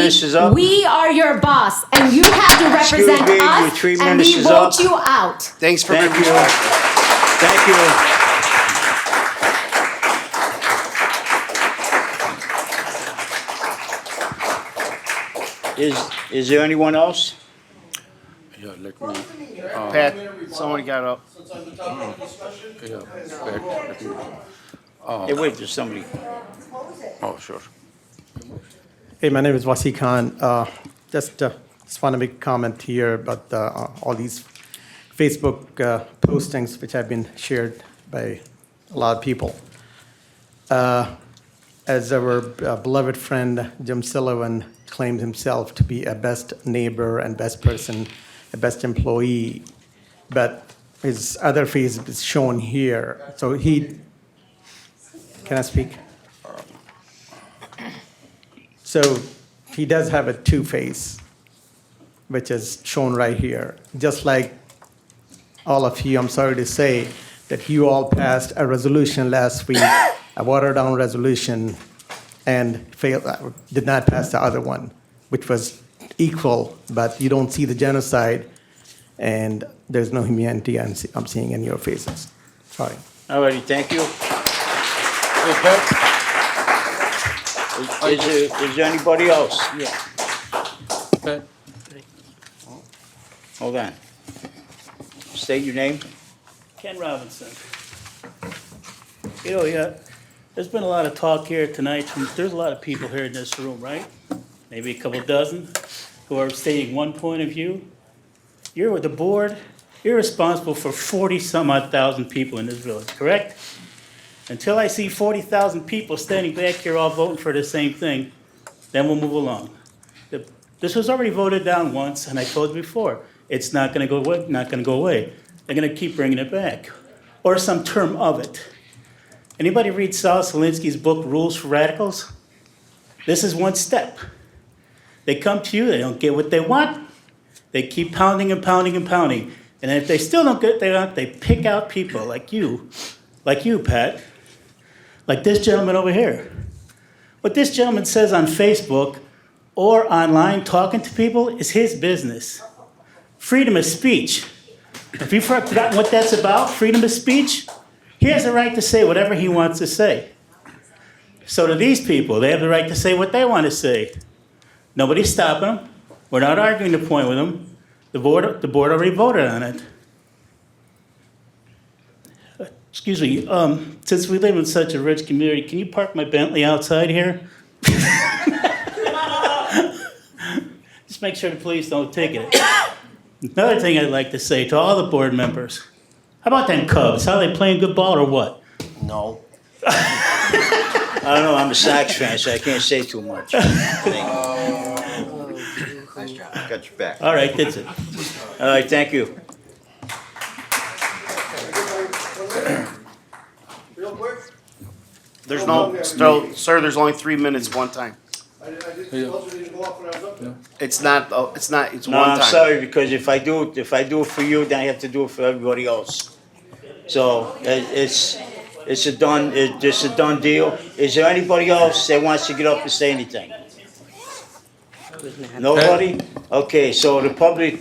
we are your boss, and you have to represent us, and we vote you out. Thanks for Thank you. Thank you. Is there anyone else? Yeah, let me. Pat, somebody got up. Yeah, let me. Hey, wait, there's somebody. Oh, sure. Hey, my name is Wasi Khan. Just want to make a comment here about all these Facebook postings which have been shared by a lot of people. as our beloved friend Jim Sullivan claimed himself to be a best neighbor and best person, a best employee, but his other face is shown here. So can I speak? So he does have a two-face, which is shown right here. Just like all of you, I'm sorry to say that you all passed a resolution last week, a watered-down resolution, and did not pass the other one, which was equal, but you don't see the genocide, and there's no humanity I'm seeing in your faces. Sorry. All righty, thank you. Is there anybody else? Yeah. Hold on. State your name. Ken Robinson. You know, yeah, there's been a lot of talk here tonight. There's a lot of people here in this room, right? Maybe a couple dozen who are stating one point of view. You're with the board. You're responsible for 40-some-odd thousand people in this village, correct? Until I see 40,000 people standing back here all voting for the same thing, then we'll move along. This was already voted down once, and I told you before, it's not going to go away. Not going to go away. They're going to keep bringing it back, or some term of it. Anybody read Sal Solinsky's book, Rules for Radicals? This is one step. They come to you, they don't get what they want, they keep pounding and pounding and pounding. And if they still don't get what they want, they pick out people like you, Pat, like this gentleman over here. What this gentleman says on Facebook or online talking to people is his business. Freedom of speech. If you've forgotten what that's about, freedom of speech, he has the right to say whatever he wants to say. So do these people. They have the right to say what they want to say. Nobody's stopping them. We're not arguing the point with them. The board already voted on it. Excuse me, since we live in such a rich community, can you park my Bentley outside here? Just make sure the police don't ticket it. Another thing I'd like to say to all the board members, how about them Cubs? How they playing good ball or what? No. I don't know, I'm a Sox fan, so I can't say too much. Got your back. All right, that's it. All right, thank you. There's no, sir, there's only 3 minutes one time. It's not, it's No, one time. I'm sorry, because if I do it for you, then I have to do it for everybody else. So it's a done deal. Is there anybody else that wants to get up and say anything? Nobody? Okay, so the public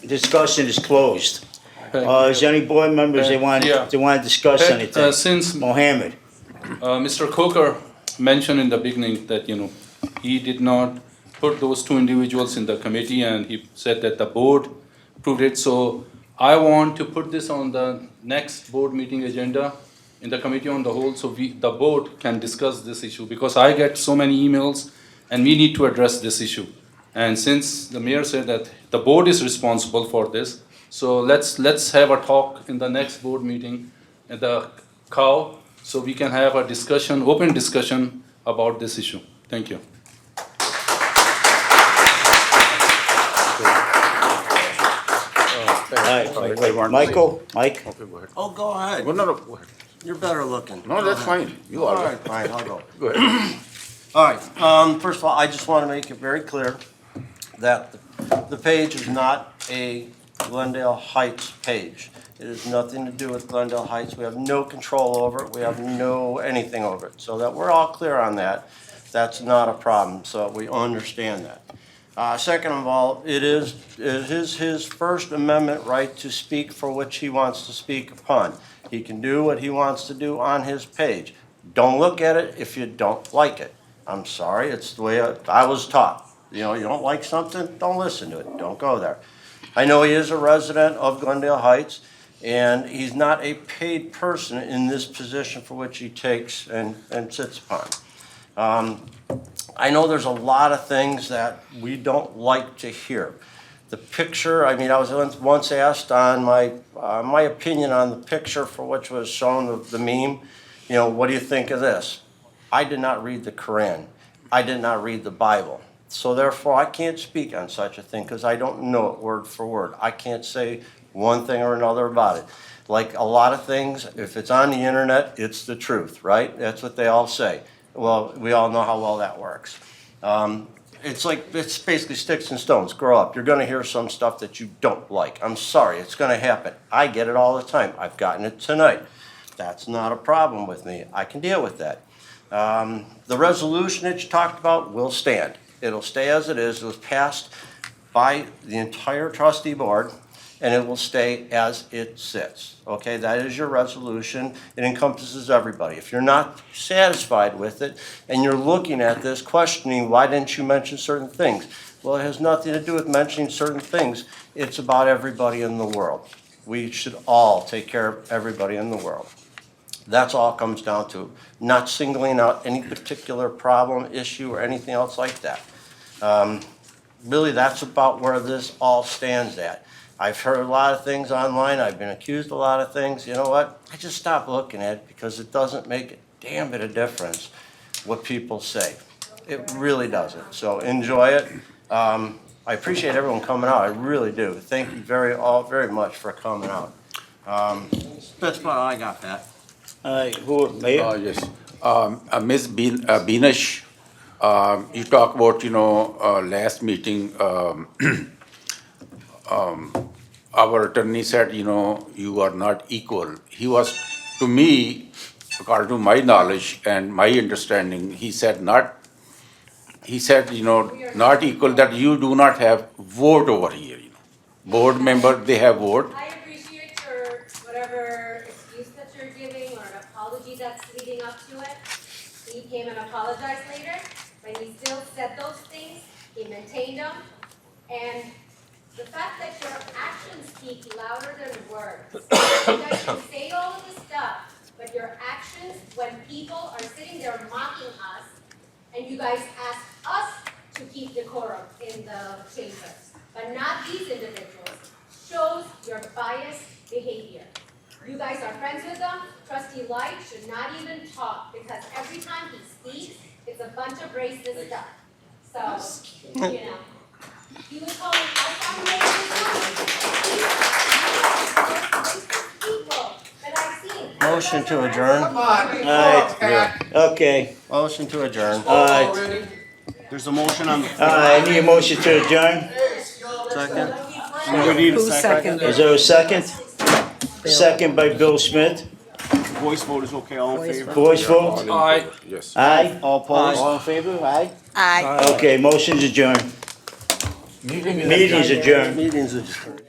discussion is closed. Is there any board members that want to discuss anything? Since Mohammed. Mr. Coker mentioned in the beginning that, he did not put those two individuals in the committee, and he said that the board approved it. So I want to put this on the next board meeting agenda in the committee on the whole, so the board can discuss this issue, because I get so many emails and we need to address this issue. And since the mayor said that the board is responsible for this, so let's have a talk in the next board meeting at the COW, so we can have a discussion, open discussion about this issue. Thank you. Michael? Mike? Oh, go ahead. Well, no, go ahead. You're better looking. No, that's fine. You are. All right, fine, I'll go. Go ahead. All right, first of all, I just want to make it very clear that the page is not a Glendale Heights page. It has nothing to do with Glendale Heights. We have no control over it. We have no anything over it. So that we're all clear on that. That's not a problem, so we understand that. Second of all, it is his First Amendment right to speak for which he wants to speak upon. He can do what he wants to do on his page. Don't look at it if you don't like it. I'm sorry, it's the way I was taught. You don't like something, don't listen to it, don't go there. I know he is a resident of Glendale Heights, and he's not a paid person in this position for which he takes and sits upon. I know there's a lot of things that we don't like to hear. The picture, I was once asked on my opinion on the picture for which was shown, the meme, what do you think of this? I did not read the Quran. I did not read the Bible. So therefore, I can't speak on such a thing because I don't know it word for word. I can't say one thing or another about it. Like a lot of things, if it's on the internet, it's the truth, right? That's what they all say. Well, we all know how well that works. It's basically sticks and stones. Grow up. You're going to hear some stuff that you don't like. I'm sorry, it's going to happen. I get it all the time. I've gotten it tonight. That's not a problem with me. I can deal with that. The resolution that you talked about will stand. It'll stay as it is. It was passed by the entire trustee board, and it will stay as it sits. Okay, that is your resolution. It encompasses everybody. If you're not satisfied with it and you're looking at this questioning, why didn't you mention certain things? Well, it has nothing to do with mentioning certain things. It's about everybody in the world. We should all take care of everybody in the world. That's all it comes down to. Not singling out any particular problem, issue, or anything else like that. Really, that's about where this all stands at. I've heard a lot of things online. I've been accused of a lot of things. You know what? I just stopped looking at it because it doesn't make a damn bit of difference what people say. It really doesn't. So enjoy it. I appreciate everyone coming out. I really do. Thank you all very much for coming out. That's about all I got, Pat. Mayor? Yes. Ms. Beanish, you talk about, last meeting, our attorney said, you are not equal. He was, to me, according to my knowledge and my understanding, he said not equal, that you do not have vote over here. Board member, they have vote. I appreciate your whatever excuse that you're giving or an apology that's leading up to it. He came and apologized later, but he still said those things, he maintained them, and the fact that your actions speak louder than words. You guys can say all of this stuff, but your actions, when people are sitting there mocking us, and you guys ask us to keep decorum in the chambers, but not these individuals, shows your biased behavior. You guys are friends with them. Trustee Light should not even talk because every time he speaks, it's a bunch of racist stuff. So, he was calling us on racist people that I've seen. Motion to adjourn. All right, okay. Motion to adjourn. All right. There's a motion on the All floor. right, I need a motion to adjourn. Second. Somebody need a second? Is there a second? Second by Bill Smith. Voice vote is okay, all in favor? Voice vote? Aye. Yes. Aye? All opposed? All in favor? Aye? Aye. Okay, motion's adjourned. Meeting's adjourned. Meeting's adjourned.